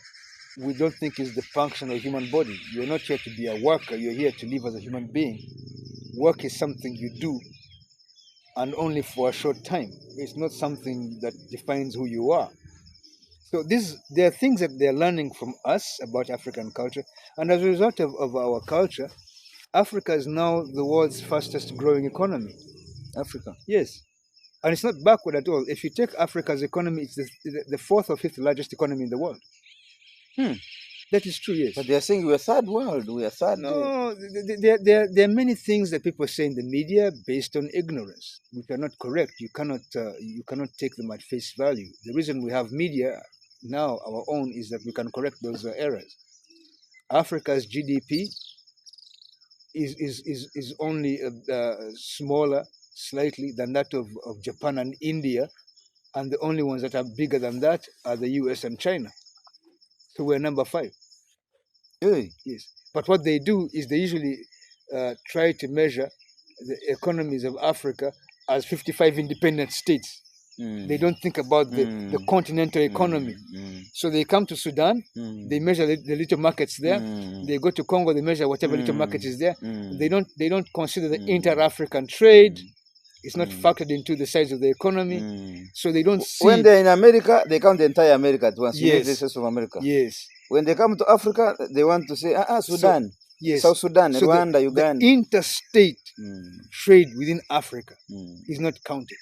[SPEAKER 2] we don't think is the function of the human body. You're not here to be a worker, you're here to live as a human being. Work is something you do, and only for a short time. It's not something that defines who you are. So there are things that they're learning from us about African culture, and as a result of our culture, Africa is now the world's fastest growing economy.
[SPEAKER 1] Africa?
[SPEAKER 2] Yes. And it's not backward at all. If you take Africa's economy, it's the fourth or fifth largest economy in the world. That is true, yes.
[SPEAKER 1] But they are saying we're third world. We are third.
[SPEAKER 2] No, there are many things that people say in the media based on ignorance, which are not correct. You cannot take them at face value. The reason we have media now, our own, is that we can correct those errors. Africa's GDP is only smaller, slightly, than that of Japan and India, and the only ones that are bigger than that are the US and China. So we're number 5.
[SPEAKER 1] Really?
[SPEAKER 2] Yes. But what they do is they usually try to measure the economies of Africa as 55 independent states. They don't think about the continental economy. So they come to Sudan, they measure the little markets there. They go to Congo, they measure whatever little market is there. They don't consider the inter-African trade. It's not factored into the size of the economy. So they don't see.
[SPEAKER 1] When they're in America, they count the entire America at once.
[SPEAKER 2] Yes.
[SPEAKER 1] The size of America.
[SPEAKER 2] Yes.
[SPEAKER 1] When they come to Africa, they want to say, Sudan,
[SPEAKER 2] yes.
[SPEAKER 1] South Sudan,
[SPEAKER 2] So
[SPEAKER 1] Rwanda,
[SPEAKER 2] the
[SPEAKER 1] Uganda.
[SPEAKER 2] interstate trade within Africa is not counted.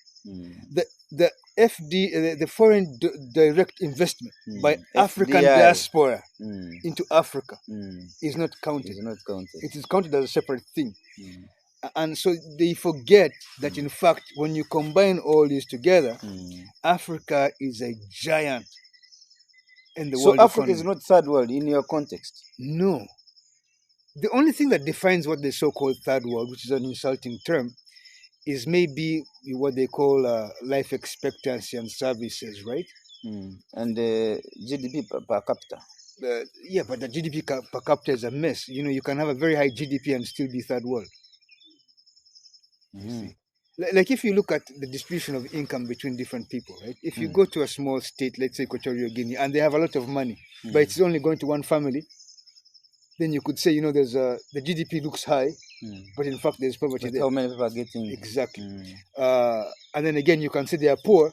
[SPEAKER 2] The FD, the foreign direct investment by African
[SPEAKER 1] FDI.
[SPEAKER 2] diaspora into Africa is not counted.
[SPEAKER 1] It's not counted.
[SPEAKER 2] It is counted as a separate thing. And so they forget that, in fact, when you combine all these together, Africa is a giant in the world
[SPEAKER 1] So Africa
[SPEAKER 2] economy.
[SPEAKER 1] is not third world in your context?
[SPEAKER 2] No. The only thing that defines what the so-called third world, which is an insulting term, is maybe what they call life expectancy and services, right?
[SPEAKER 1] And GDP per capita.
[SPEAKER 2] Yeah, but the GDP per capita is a mess. You know, you can have a very high GDP and still be third world. You see? Like if you look at the distribution of income between different people, right? If you go to a small state, let's say Equatorial Guinea, and they have a lot of money, but it's only going to one family, then you could say, you know, there's the GDP looks high, but in fact there's poverty there.
[SPEAKER 1] How many people are getting?
[SPEAKER 2] Exactly. And then again, you can say they are poor,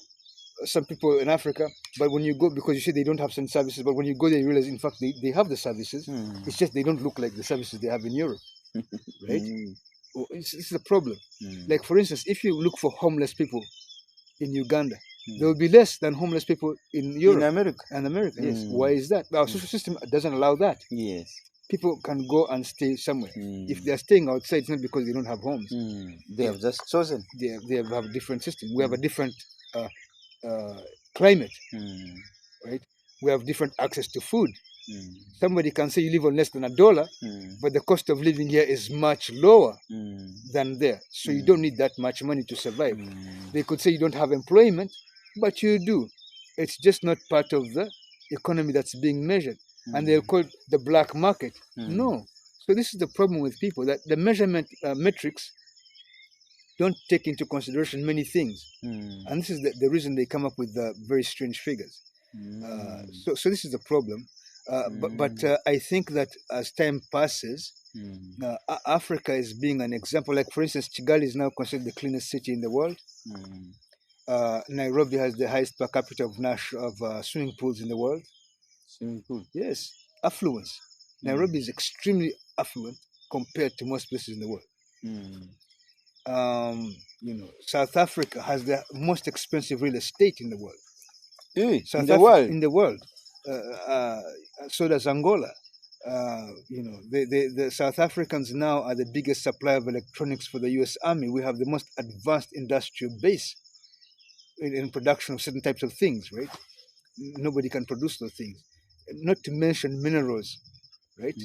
[SPEAKER 2] some people in Africa, but when you go, because you say they don't have some services, but when you go there, you realize, in fact, they have the services. It's just they don't look like the services they have in Europe, right? It's a problem. Like, for instance, if you look for homeless people in Uganda, there will be less than homeless people in Europe.
[SPEAKER 1] In
[SPEAKER 2] America, yes. Why is that? Our social system doesn't allow that.
[SPEAKER 1] Yes.
[SPEAKER 2] People can go and stay somewhere. If they're staying outside, it's not because they don't have homes.
[SPEAKER 1] They have just chosen.
[SPEAKER 2] They have a different system. We have a different climate, right? We have different access to food. Somebody can say you live on less than $1, but the cost of living here is much lower than there. So you don't need that much money to survive. They could say you don't have employment, but you do. It's just not part of the economy that's being measured. And they'll call it the black market. No. So this is the problem with people, that the measurement metrics don't take into consideration many things. And this is the reason they come up with very strange figures. So this is the problem. But I think that as time passes, Africa is being an example. Like, for instance, Kigali is now considered the cleanest city in the world. Nairobi has the highest per capita of swimming pools in the world.
[SPEAKER 1] Swimming pool?
[SPEAKER 2] Yes. Affluence. Nairobi is extremely affluent compared to most places in the world. You know, South Africa has the most expensive real estate in the world.
[SPEAKER 1] In the world?
[SPEAKER 2] So does Angola. You know, the South Africans now are the biggest supplier of electronics for the U.S. Army. We have the most advanced industrial base in production of certain types of things, right? Nobody can produce those things. Not to mention minerals, right?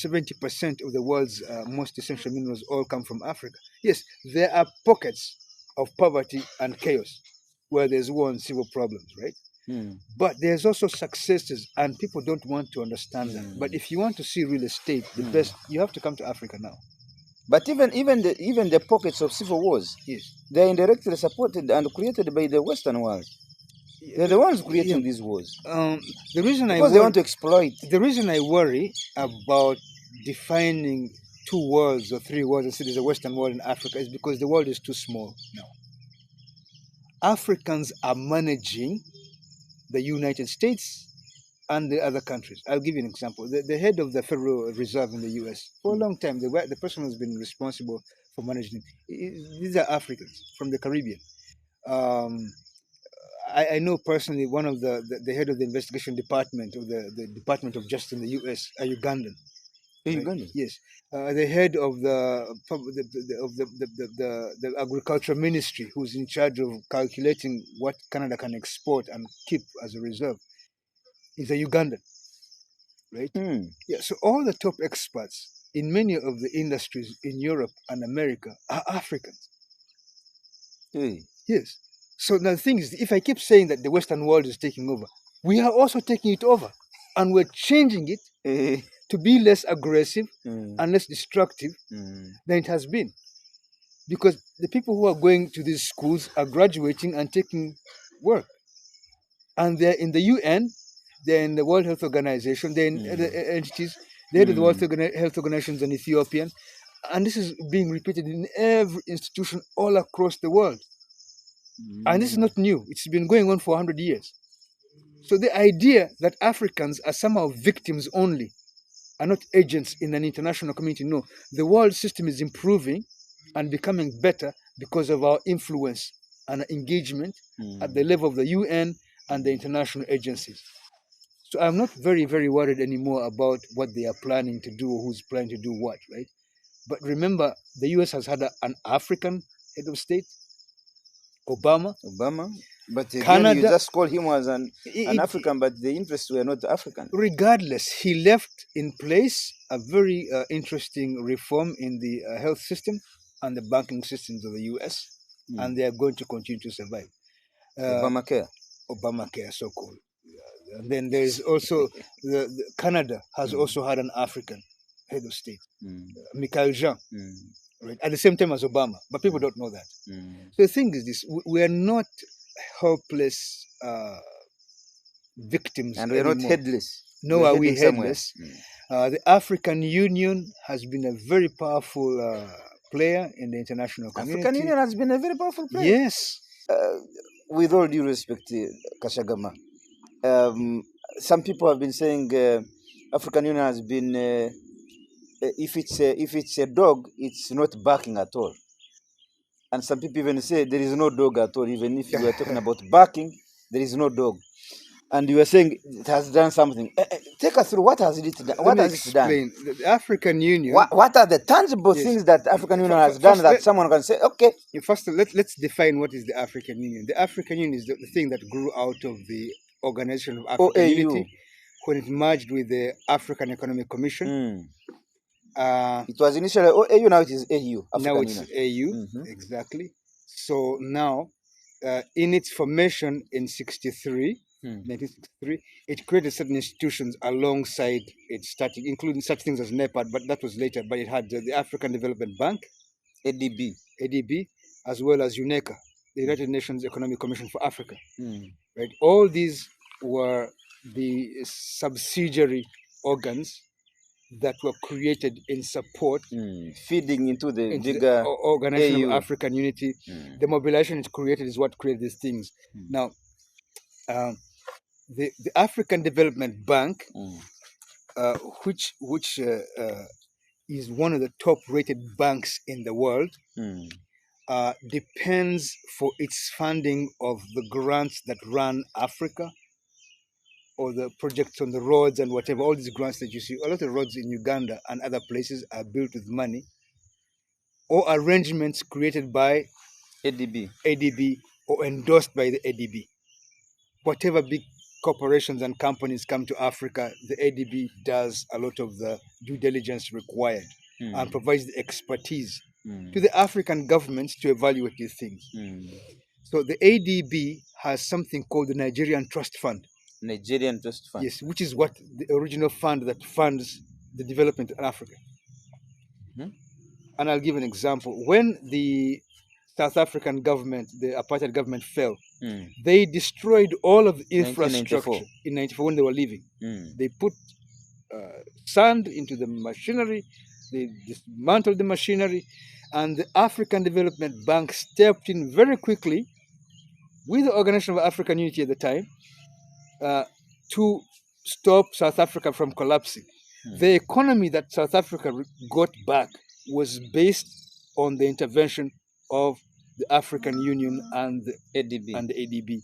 [SPEAKER 2] 70% of the world's most essential minerals all come from Africa. Yes, there are pockets of poverty and chaos where there's war and civil problems, right? But there's also successes, and people don't want to understand that. But if you want to see real estate, the best, you have to come to Africa now.
[SPEAKER 1] But even the pockets of civil wars,
[SPEAKER 2] yes,
[SPEAKER 1] they're indirectly supported and created by the Western world. They're the ones creating these wars.
[SPEAKER 2] The reason
[SPEAKER 1] because they want to exploit.
[SPEAKER 2] The reason I worry about defining 2 worlds or 3 worlds instead of the Western world and Africa is because the world is too small now. Africans are managing the United States and the other countries. I'll give you an example. The head of the Federal Reserve in the US, for a long time, the person who's been responsible for managing, these are Africans from the Caribbean. I know personally one of the head of the investigation department, or the Department of Justice in the US, a Ugandan.
[SPEAKER 1] Ugandan?
[SPEAKER 2] Yes. The head of the agriculture ministry, who's in charge of calculating what Canada can export and keep as a reserve, is a Ugandan. Right? Yeah. So all the top experts in many of the industries in Europe and America are Africans. Yes. So now the thing is, if I keep saying that the Western world is taking over, we are also taking it over, and we're changing it to be less aggressive and less destructive than it has been. Because the people who are going to these schools are graduating and taking work. And they're in the UN, they're in the World Health Organization, they're in other entities, the head of the World Health Organization is an Ethiopian. And this is being repeated in every institution all across the world. And this is not new. It's been going on for 100 years. So the idea that Africans are somehow victims only, are not agents in an international community. No, the world system is improving and becoming better because of our influence and engagement at the level of the UN and the international agencies. So I'm not very, very worried anymore about what they are planning to do or who's planning to do what, right? But remember, the US has had an African head of state, Obama.
[SPEAKER 1] But again,
[SPEAKER 2] Canada,
[SPEAKER 1] you just call him as an
[SPEAKER 2] it-
[SPEAKER 1] African, but the interests were not African.
[SPEAKER 2] regardless, he left in place a very interesting reform in the health system and the banking systems of the US, and they are going to continue to survive. Obamacare, so called. And then there is also Canada has also had an African head of state, Michael Jean, right, at the same time as Obama, but people don't know that. So the thing is this: we are not helpless victims,
[SPEAKER 1] and we're not
[SPEAKER 2] anymore.
[SPEAKER 1] headless.
[SPEAKER 2] No,
[SPEAKER 1] We're
[SPEAKER 2] are we
[SPEAKER 1] heading somewhere.
[SPEAKER 2] headless? The African Union has been a very powerful player in the international community.
[SPEAKER 1] African Union has been a very powerful player.
[SPEAKER 2] Yes.
[SPEAKER 1] With all due respect, Kashagama, some people have been saying African Union has been, if it's a dog, it's not barking at all. And some people even say there is no dog at all. Even if you are talking about barking, there is no dog. And you were saying it has done something. Take us through, what has it done? What has it done?
[SPEAKER 2] The African Union.
[SPEAKER 1] What are the tangible things that African Union has done that someone can say, okay?
[SPEAKER 2] First, let's define what is the African Union. The African Union is the thing that grew out of the Organization of African Unity when it merged with the African Economic Commission.
[SPEAKER 1] It was initially OAU, now it is AU.
[SPEAKER 2] Now it's AU, exactly. So now, in its formation in 1963, it created certain institutions alongside its starting, including such things as NEPAD, but that was later. But it had the African Development Bank, ADB, as well as UNECA, the United Nations Economic Commission for Africa. Right? All these were the subsidiary organs that were created in support,
[SPEAKER 1] feeding into the bigger
[SPEAKER 2] Organization of African Unity. The mobilization it created is what created these things. Now, the African Development Bank, which is one of the top-rated banks in the world, depends for its funding of the grants that run Africa, or the projects on the roads and whatever, all these grants that you see. A lot of roads in Uganda and other places are built with money or arrangements created by ADB or endorsed by the ADB. Whatever big corporations and companies come to Africa, the ADB does a lot of the due diligence required and provides the expertise to the African governments to evaluate these things. So the ADB has something called the Nigerian Trust Fund.
[SPEAKER 1] Nigerian Trust Fund.
[SPEAKER 2] Yes, which is what the original fund that funds the development in Africa. And I'll give an example. When the South African government, the apartheid government, fell, they destroyed all of the infrastructure in 1994 when they were leaving. They put sand into the machinery, they dismantled the machinery, and the African Development Bank stepped in very quickly with the Organization of African Unity at the time to stop South Africa from collapsing. The economy that South Africa got back was based on the intervention of the African Union and the ADB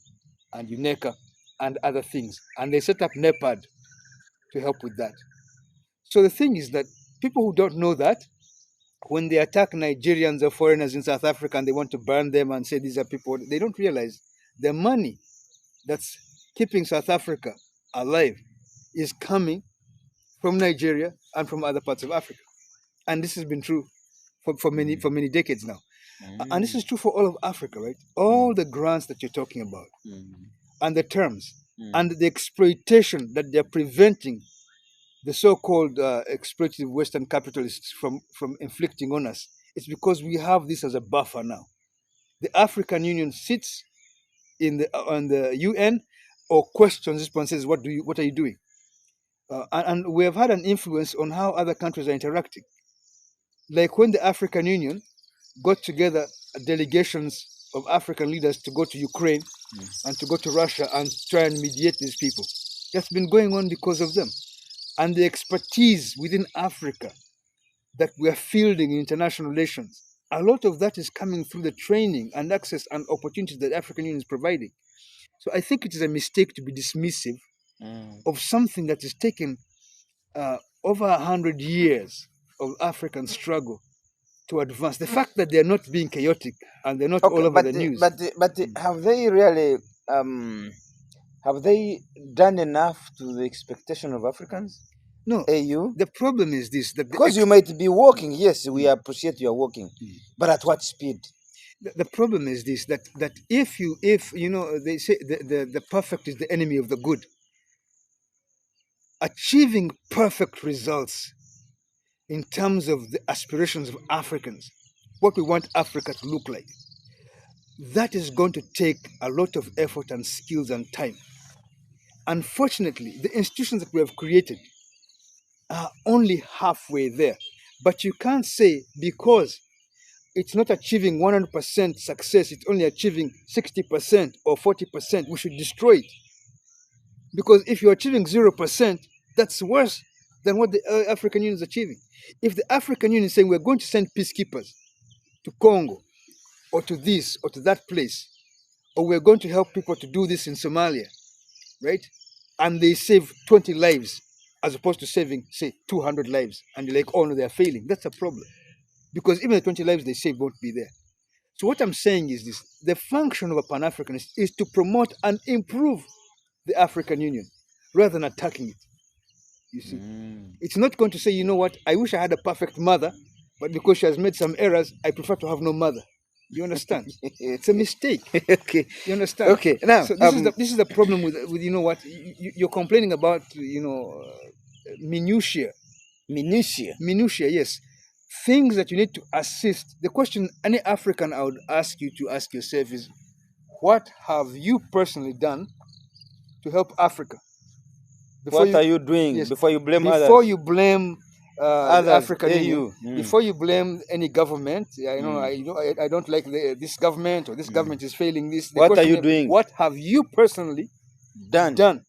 [SPEAKER 2] and UNECA and other things. And they set up NEPAD to help with that. So the thing is that people who don't know that, when they attack Nigerians or foreigners in South Africa and they want to burn them and say these are people, they don't realize the money that's keeping South Africa alive is coming from Nigeria and from other parts of Africa. And this has been true for many decades now. And this is true for all of Africa, right? All the grants that you're talking about and the terms and the exploitation that they're preventing the so-called exploitative Western capitalists from inflicting on us. It's because we have this as a buffer now. The African Union sits on the UN or questions this and says, what are you doing? And we have had an influence on how other countries are interacting. Like when the African Union got together delegations of African leaders to go to Ukraine and to go to Russia and try and mediate these people. That's been going on because of them. And the expertise within Africa that we are fielding in international relations, a lot of that is coming through the training and access and opportunities that African Union is providing. So I think it is a mistake to be dismissive of something that has taken over 100 years of African struggle to advance. The fact that they're not being chaotic and they're not all over the news.
[SPEAKER 1] But have they really have they done enough to the expectation of Africans?
[SPEAKER 2] No.
[SPEAKER 1] AU?
[SPEAKER 2] The problem is this: that
[SPEAKER 1] because you might be working. Yes, we appreciate your working, but at what speed?
[SPEAKER 2] The problem is this: that if you know, they say the perfect is the enemy of the good. Achieving perfect results in terms of the aspirations of Africans, what we want Africa to look like, that is going to take a lot of effort and skills and time. Unfortunately, the institutions that we have created are only halfway there. But you can't say because it's not achieving 100% success, it's only achieving 60% or 40%, we should destroy it. Because if you're achieving 0%, that's worse than what the African Union is achieving. If the African Union is saying we're going to send peacekeepers to Congo or to this or to that place, or we're going to help people to do this in Somalia, right? And they save 20 lives as opposed to saving, say, 200 lives, and you're like, oh no, they're failing. That's a problem. Because even the 20 lives they save won't be there. So what I'm saying is this: the function of a Pan-Africanist is to promote and improve the African Union rather than attacking it. You see, it's not going to say, you know what, I wish I had a perfect mother, but because she has made some errors, I prefer to have no mother. You understand? It's a mistake.
[SPEAKER 1] Okay.
[SPEAKER 2] You understand?
[SPEAKER 1] Okay. Now,
[SPEAKER 2] so this is the problem with you know what, you're complaining about, you know, minutiae. Minutiae, yes. Things that you need to assist. The question any African I would ask you to ask yourself is, what have you personally done to help Africa?
[SPEAKER 1] What are you doing before you blame others?
[SPEAKER 2] Before you blame the African Union,
[SPEAKER 1] AU.
[SPEAKER 2] before you blame any government, I don't like this government, or this government is failing this.
[SPEAKER 1] What are you doing?
[SPEAKER 2] What have you personally done?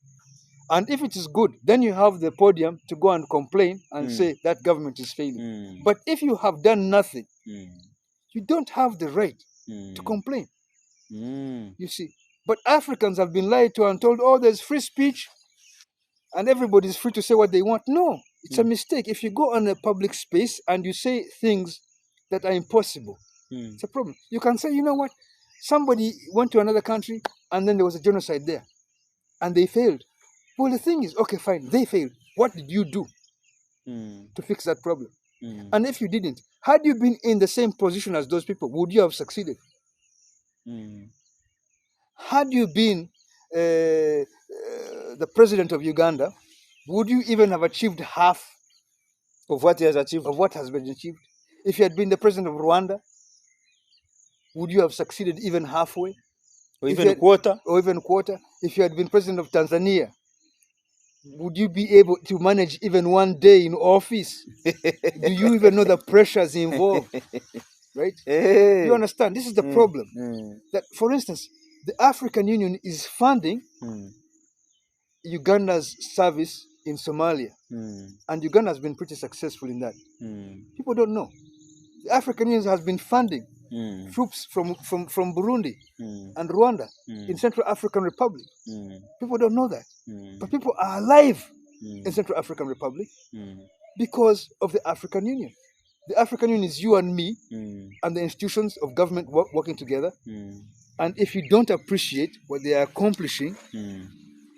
[SPEAKER 2] And if it is good, then you have the podium to go and complain and say that government is failing. But if you have done nothing, you don't have the right to complain. You see, but Africans have been lied to and told, oh, there's free speech and everybody is free to say what they want. No, it's a mistake. If you go on a public space and you say things that are impossible, it's a problem. You can say, you know what, somebody went to another country and then there was a genocide there and they failed. Well, the thing is, okay, fine, they failed. What did you do to fix that problem? And if you didn't, had you been in the same position as those people, would you have succeeded? Had you been the president of Uganda, would you even have achieved half
[SPEAKER 1] of what he has achieved?
[SPEAKER 2] Of what has been achieved? If you had been the president of Rwanda, would you have succeeded even halfway?
[SPEAKER 1] Or even a quarter?
[SPEAKER 2] Or even a quarter? If you had been president of Tanzania, would you be able to manage even one day in office? Do you even know the pressures involved? Right?
[SPEAKER 1] Hey.
[SPEAKER 2] You understand? This is the problem. That, for instance, the African Union is funding Uganda's service in Somalia. And Uganda has been pretty successful in that. People don't know. The African Union has been funding troops from Burundi and Rwanda in Central African Republic. People don't know that. But people are alive in Central African Republic because of the African Union. The African Union is you and me and the institutions of government working together. And if you don't appreciate what they are accomplishing,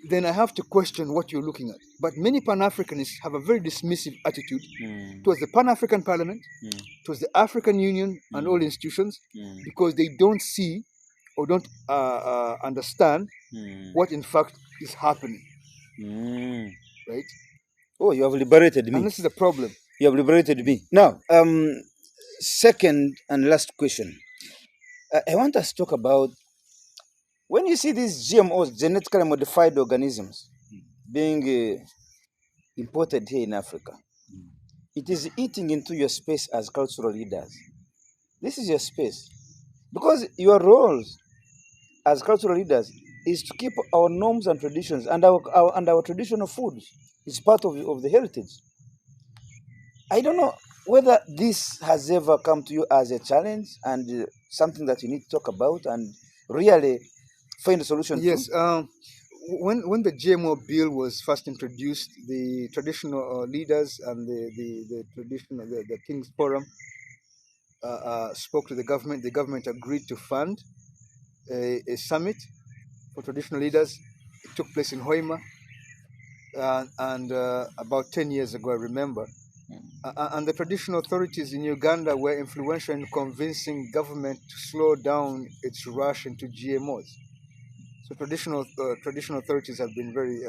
[SPEAKER 2] then I have to question what you're looking at. But many Pan-Africanists have a very dismissive attitude towards the Pan-African Parliament, towards the African Union and all institutions, because they don't see or don't understand what in fact is happening. Right?
[SPEAKER 1] Oh, you have liberated me.
[SPEAKER 2] And this is the problem.
[SPEAKER 1] You have liberated me. Now, second and last question. I want us to talk about when you see these GMOs, genetically modified organisms, being imported here in Africa, it is eating into your space as cultural leaders. This is your space. Because your roles as cultural leaders is to keep our norms and traditions and our traditional foods. It's part of the heritage. I don't know whether this has ever come to you as a challenge and something that you need to talk about and really find a solution to.
[SPEAKER 2] Yes. When the GMO bill was first introduced, the traditional leaders and the traditional the King's Forum spoke to the government. The government agreed to fund a summit for traditional leaders. It took place in Hoima, and about 10 years ago, I remember. And the traditional authorities in Uganda were influential in convincing government to slow down its rush into GMOs. So traditional authorities have been very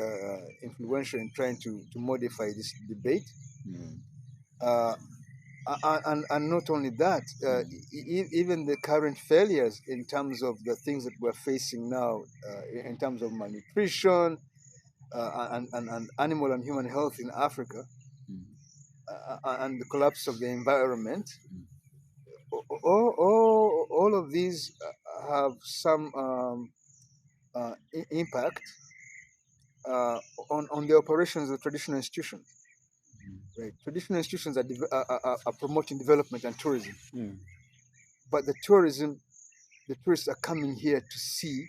[SPEAKER 2] influential in trying to modify this debate. And not only that, even the current failures in terms of the things that we're facing now, in terms of malnutrition and animal and human health in Africa, and the collapse of the environment, all of these have some impact on the operations of traditional institutions. Right? Traditional institutions are promoting development and tourism, but the tourists are coming here to see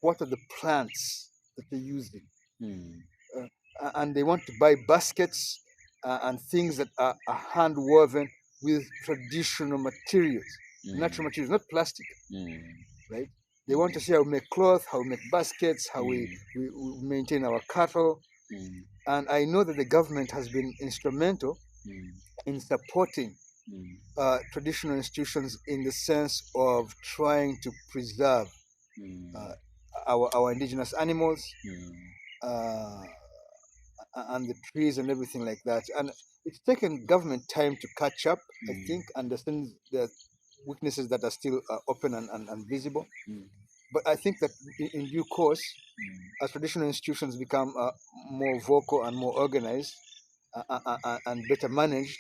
[SPEAKER 2] what are the plants that they're using, and they want to buy baskets and things that are hand woven with traditional materials, natural materials, not plastic. Right? They want to see how we make cloth, how we make baskets, how we maintain our cattle. And I know that the government has been instrumental in supporting traditional institutions in the sense of trying to preserve our indigenous animals and the trees and everything like that. And it's taken government time to catch up, I think, understand the weaknesses that are still open and visible. But I think that in due course, as traditional institutions become more vocal and more organized and better managed,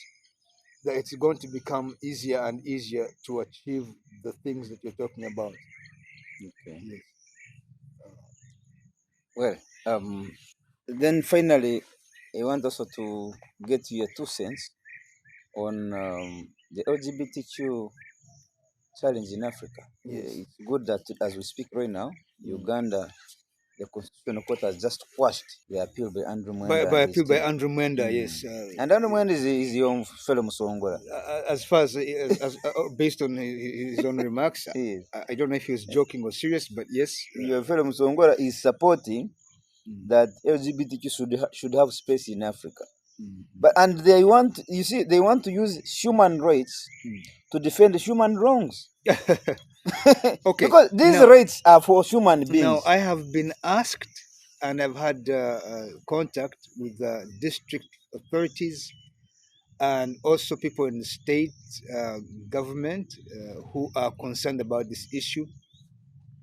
[SPEAKER 2] that it's going to become easier and easier to achieve the things that you're talking about.
[SPEAKER 1] Okay.
[SPEAKER 2] Yes.
[SPEAKER 1] Well, then finally, I want also to get your 2 cents on the LGBTQ challenge in Africa.
[SPEAKER 2] Yes.
[SPEAKER 1] It's good that as we speak right now, Uganda, the Constitutional Court has just quashed the appeal by Andrew Mwenda.
[SPEAKER 2] By
[SPEAKER 1] and his
[SPEAKER 2] appeal by
[SPEAKER 1] team.
[SPEAKER 2] Andrew Mwenda, yes.
[SPEAKER 1] And Andrew Mwenda is your fellow Musongola.
[SPEAKER 2] As far as based on his own remarks,
[SPEAKER 1] Yes.
[SPEAKER 2] I don't know if he was joking or serious, but yes.
[SPEAKER 1] Your fellow Musongola is supporting that LGBTQ should have space in Africa. But and they want to use human rights to defend human wrongs.
[SPEAKER 2] Okay.
[SPEAKER 1] Because these rights are for human beings.
[SPEAKER 2] Now, I have been asked and I've had contact with district authorities and also people in the state government who are concerned about this issue.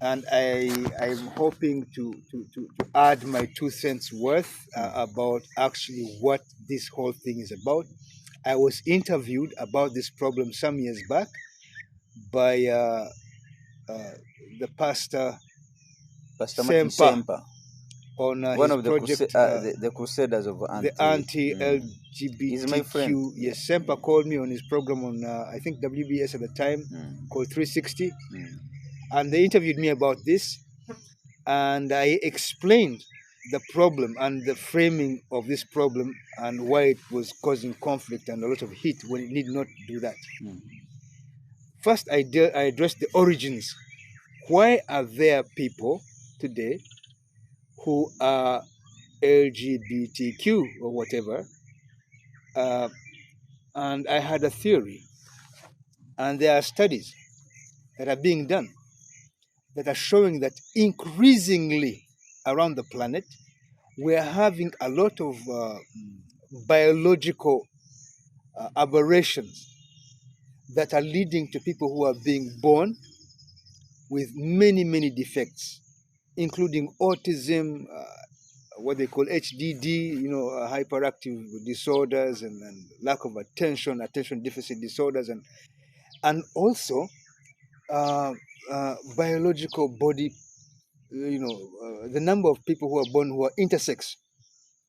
[SPEAKER 2] And I'm hoping to add my 2 cents worth about actually what this whole thing is about. I was interviewed about this problem some years back by the pastor
[SPEAKER 1] Martin Sempa,
[SPEAKER 2] on
[SPEAKER 1] one
[SPEAKER 2] his
[SPEAKER 1] of
[SPEAKER 2] project,
[SPEAKER 1] the crusaders of
[SPEAKER 2] the anti-LGBTQ.
[SPEAKER 1] He's my friend.
[SPEAKER 2] Yes, Sempa called me on his program on I think WBS at the time, called 360, and they interviewed me about this, and I explained the problem and the framing of this problem and why it was causing conflict and a lot of heat when it need not do that. First, I addressed the origins. Why are there people today who are LGBTQ or whatever? And I had a theory. And there are studies that are being done that are showing that increasingly around the planet, we're having a lot of biological aberrations that are leading to people who are being born with many, many defects, including autism, what they call HDD, hyperactive disorders and lack of attention deficit disorders, and also uh, biological body, the number of people who are born who are intersex,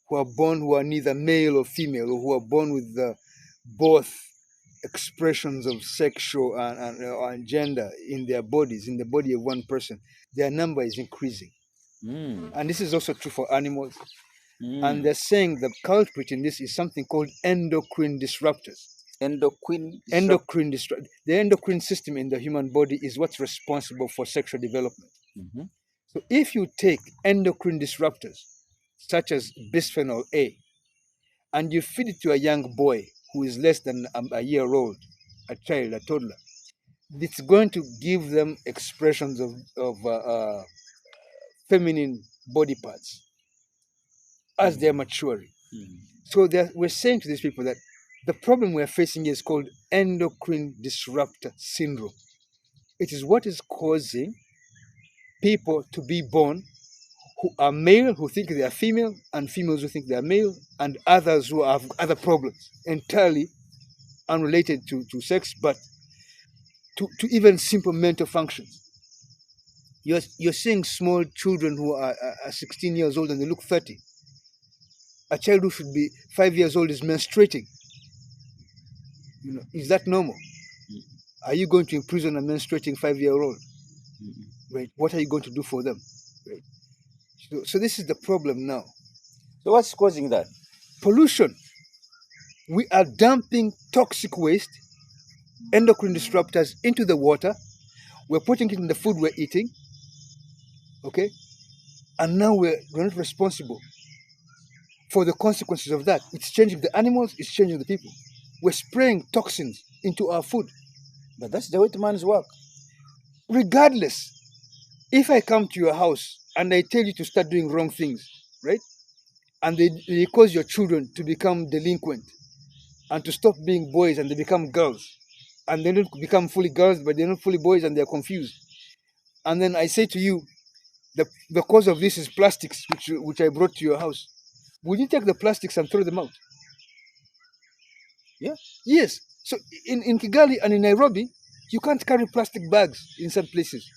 [SPEAKER 2] who are born who are neither male or female, or who are born with both expressions of sexual and gender in their bodies, in the body of one person, their number is increasing.
[SPEAKER 1] Mm.
[SPEAKER 2] And this is also true for animals. And
[SPEAKER 1] Mm.
[SPEAKER 2] they're saying the culprit in this is something called endocrine disruptors.
[SPEAKER 1] Endocrine disrupt.
[SPEAKER 2] The endocrine system in the human body is what's responsible for sexual development.
[SPEAKER 1] Mhm.
[SPEAKER 2] So if you take endocrine disruptors, such as bisphenol A, and you feed it to a young boy who is less than a year old, a child, a toddler, it's going to give them expressions of feminine body parts as they're maturing.
[SPEAKER 1] Mm.
[SPEAKER 2] So we're saying to these people that the problem we're facing is called endocrine disruptor syndrome. It is what is causing people to be born who are male, who think they are female, and females who think they are male, and others who have other problems entirely unrelated to sex, but to even simple mental functions. You're seeing small children who are 16 years old and they look 30. A child who should be 5 years old is menstruating. Is that normal? Are you going to imprison a menstruating 5-year-old? Right? What are you going to do for them? Right? So this is the problem now.
[SPEAKER 1] So what's causing that?
[SPEAKER 2] Pollution. We are dumping toxic waste, endocrine disruptors into the water. We're putting it in the food we're eating. Okay? And now we're not responsible for the consequences of that. It's changing the animals, it's changing the people. We're spraying toxins into our food.
[SPEAKER 1] But that's the white man's work.
[SPEAKER 2] Regardless, if I come to your house and I tell you to start doing wrong things, right? And they cause your children to become delinquent and to stop being boys and they become girls. And they don't become fully girls, but they're not fully boys and they're confused. And then I say to you, the cause of this is plastics, which I brought to your house. Will you take the plastics and throw them out?
[SPEAKER 1] Yeah.
[SPEAKER 2] Yes. So in Kigali and in Nairobi, you can't carry plastic bags in some places.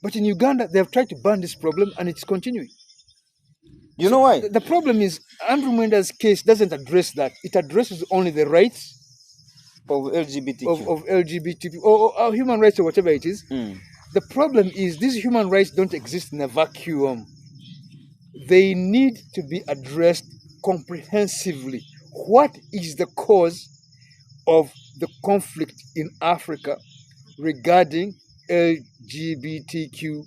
[SPEAKER 2] But in Uganda, they have tried to ban this problem and it's continuing.
[SPEAKER 1] You know why?
[SPEAKER 2] The problem is Andrew Mwenda's case doesn't address that. It addresses only the rights
[SPEAKER 1] Of LGBTQ.
[SPEAKER 2] of LGBT or human rights or whatever it is.
[SPEAKER 1] Mm.
[SPEAKER 2] The problem is these human rights don't exist in a vacuum. They need to be addressed comprehensively. What is the cause of the conflict in Africa regarding LGBTQ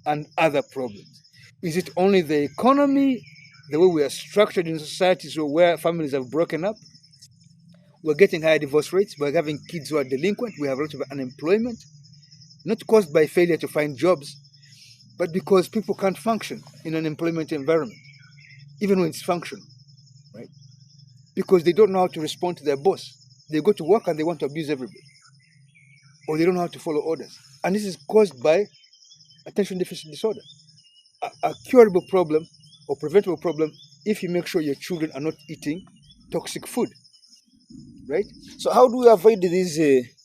[SPEAKER 2] and other problems? Is it only the economy, the way we are structured in society, so where families have broken up? We're getting higher divorce rates. We're having kids who are delinquent. We have a lot of unemployment, not caused by failure to find jobs, but because people can't function in an employment environment, even when it's functional, right? Because they don't know how to respond to their boss. They go to work and they want to abuse everybody, or they don't know how to follow orders. And this is caused by attention deficit disorder, a curable problem or preventable problem if you make sure your children are not eating toxic food, right?
[SPEAKER 1] So how do we avoid these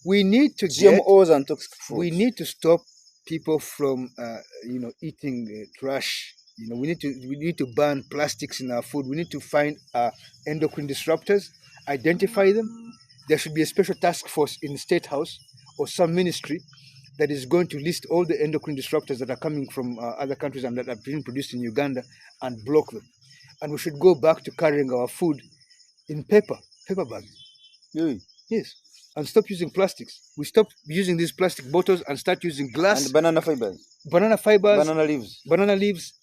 [SPEAKER 2] We need to
[SPEAKER 1] GMOs and toxic foods?
[SPEAKER 2] we need to stop people from eating trash. We need to ban plastics in our food. We need to find endocrine disruptors, identify them. There should be a special task force in the State House or some ministry that is going to list all the endocrine disruptors that are coming from other countries and that are being produced in Uganda and block them. And we should go back to carrying our food in paper bags.
[SPEAKER 1] Yeah.
[SPEAKER 2] Yes. And stop using plastics. We stop using these plastic bottles and start using glass,
[SPEAKER 1] And banana fibers,
[SPEAKER 2] banana fibers,
[SPEAKER 1] banana leaves.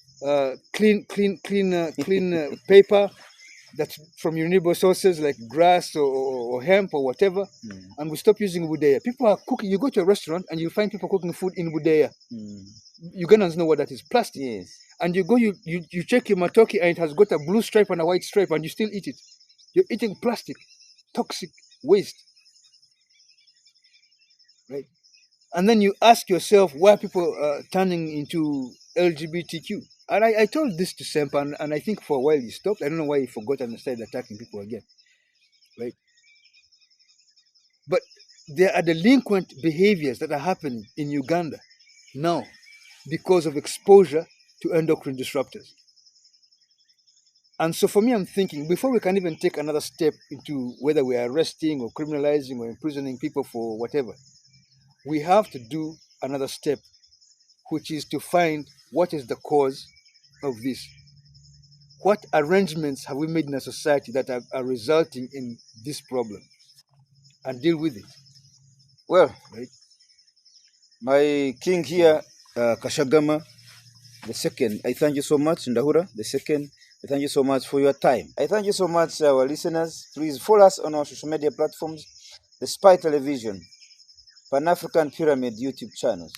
[SPEAKER 2] clean paper that's from renewable sources like grass or hemp or whatever.
[SPEAKER 1] Mm.
[SPEAKER 2] And we stop using budea. People are cooking. You go to a restaurant and you find people cooking food in budea.
[SPEAKER 1] Mm.
[SPEAKER 2] Ugandans know what that is, plastic.
[SPEAKER 1] Yes.
[SPEAKER 2] And you go, you check your matoki and it has got a blue stripe and a white stripe and you still eat it. You're eating plastic, toxic waste. Right? And then you ask yourself why people are turning into LGBTQ. And I told this to Sempa, and I think for a while he stopped. I don't know why he forgot and started attacking people again. Right? But there are delinquent behaviors that are happening in Uganda now because of exposure to endocrine disruptors. And so for me, I'm thinking, before we can even take another step into whether we are arresting or criminalizing or imprisoning people for whatever, we have to do another step, which is to find what is the cause of this. What arrangements have we made in a society that are resulting in this problem, and deal with it?
[SPEAKER 1] Well,
[SPEAKER 2] Right?
[SPEAKER 1] my king here, Kashagama, the second, I thank you so much, Ndahura, the second, I thank you so much for your time. I thank you so much, our listeners. Please follow us on our social media platforms, the Spy Television, Pan-African Pyramid YouTube channels.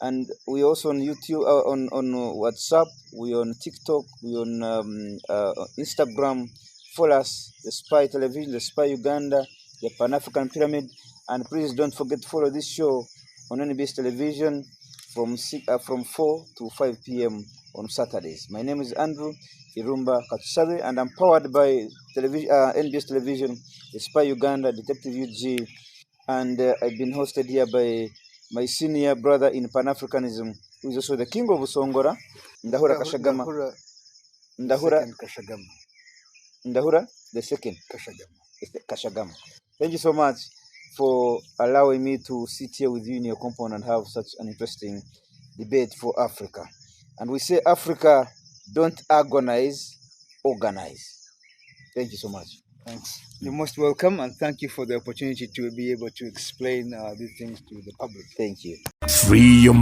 [SPEAKER 1] And we also on YouTube, on WhatsApp, we on TikTok, we on Instagram. Follow us, the Spy Television, the Spy Uganda, the Pan-African Pyramid. And please don't forget to follow this show on NBS Television from 4 to 5 p.m. on Saturdays. My name is Andrew Irumba Katsabe, and I'm powered by NBS Television, the Spy Uganda, Detective UG, and I've been hosted here by my senior brother in Pan-Africanism, who is also the king of Usongora, Ndahura Kashagama. Ndahura
[SPEAKER 2] Kashagama.
[SPEAKER 1] Ndahura the second
[SPEAKER 2] Kashagama.
[SPEAKER 1] Kashagama. Thank you so much for allowing me to sit here with you in your compound and have such an interesting debate for Africa. And we say, Africa, don't agonize, organize. Thank you so much.
[SPEAKER 2] Thanks. You're most welcome, and thank you for the opportunity to be able to explain these things to the public.
[SPEAKER 1] Thank you.
[SPEAKER 3] Free your mind.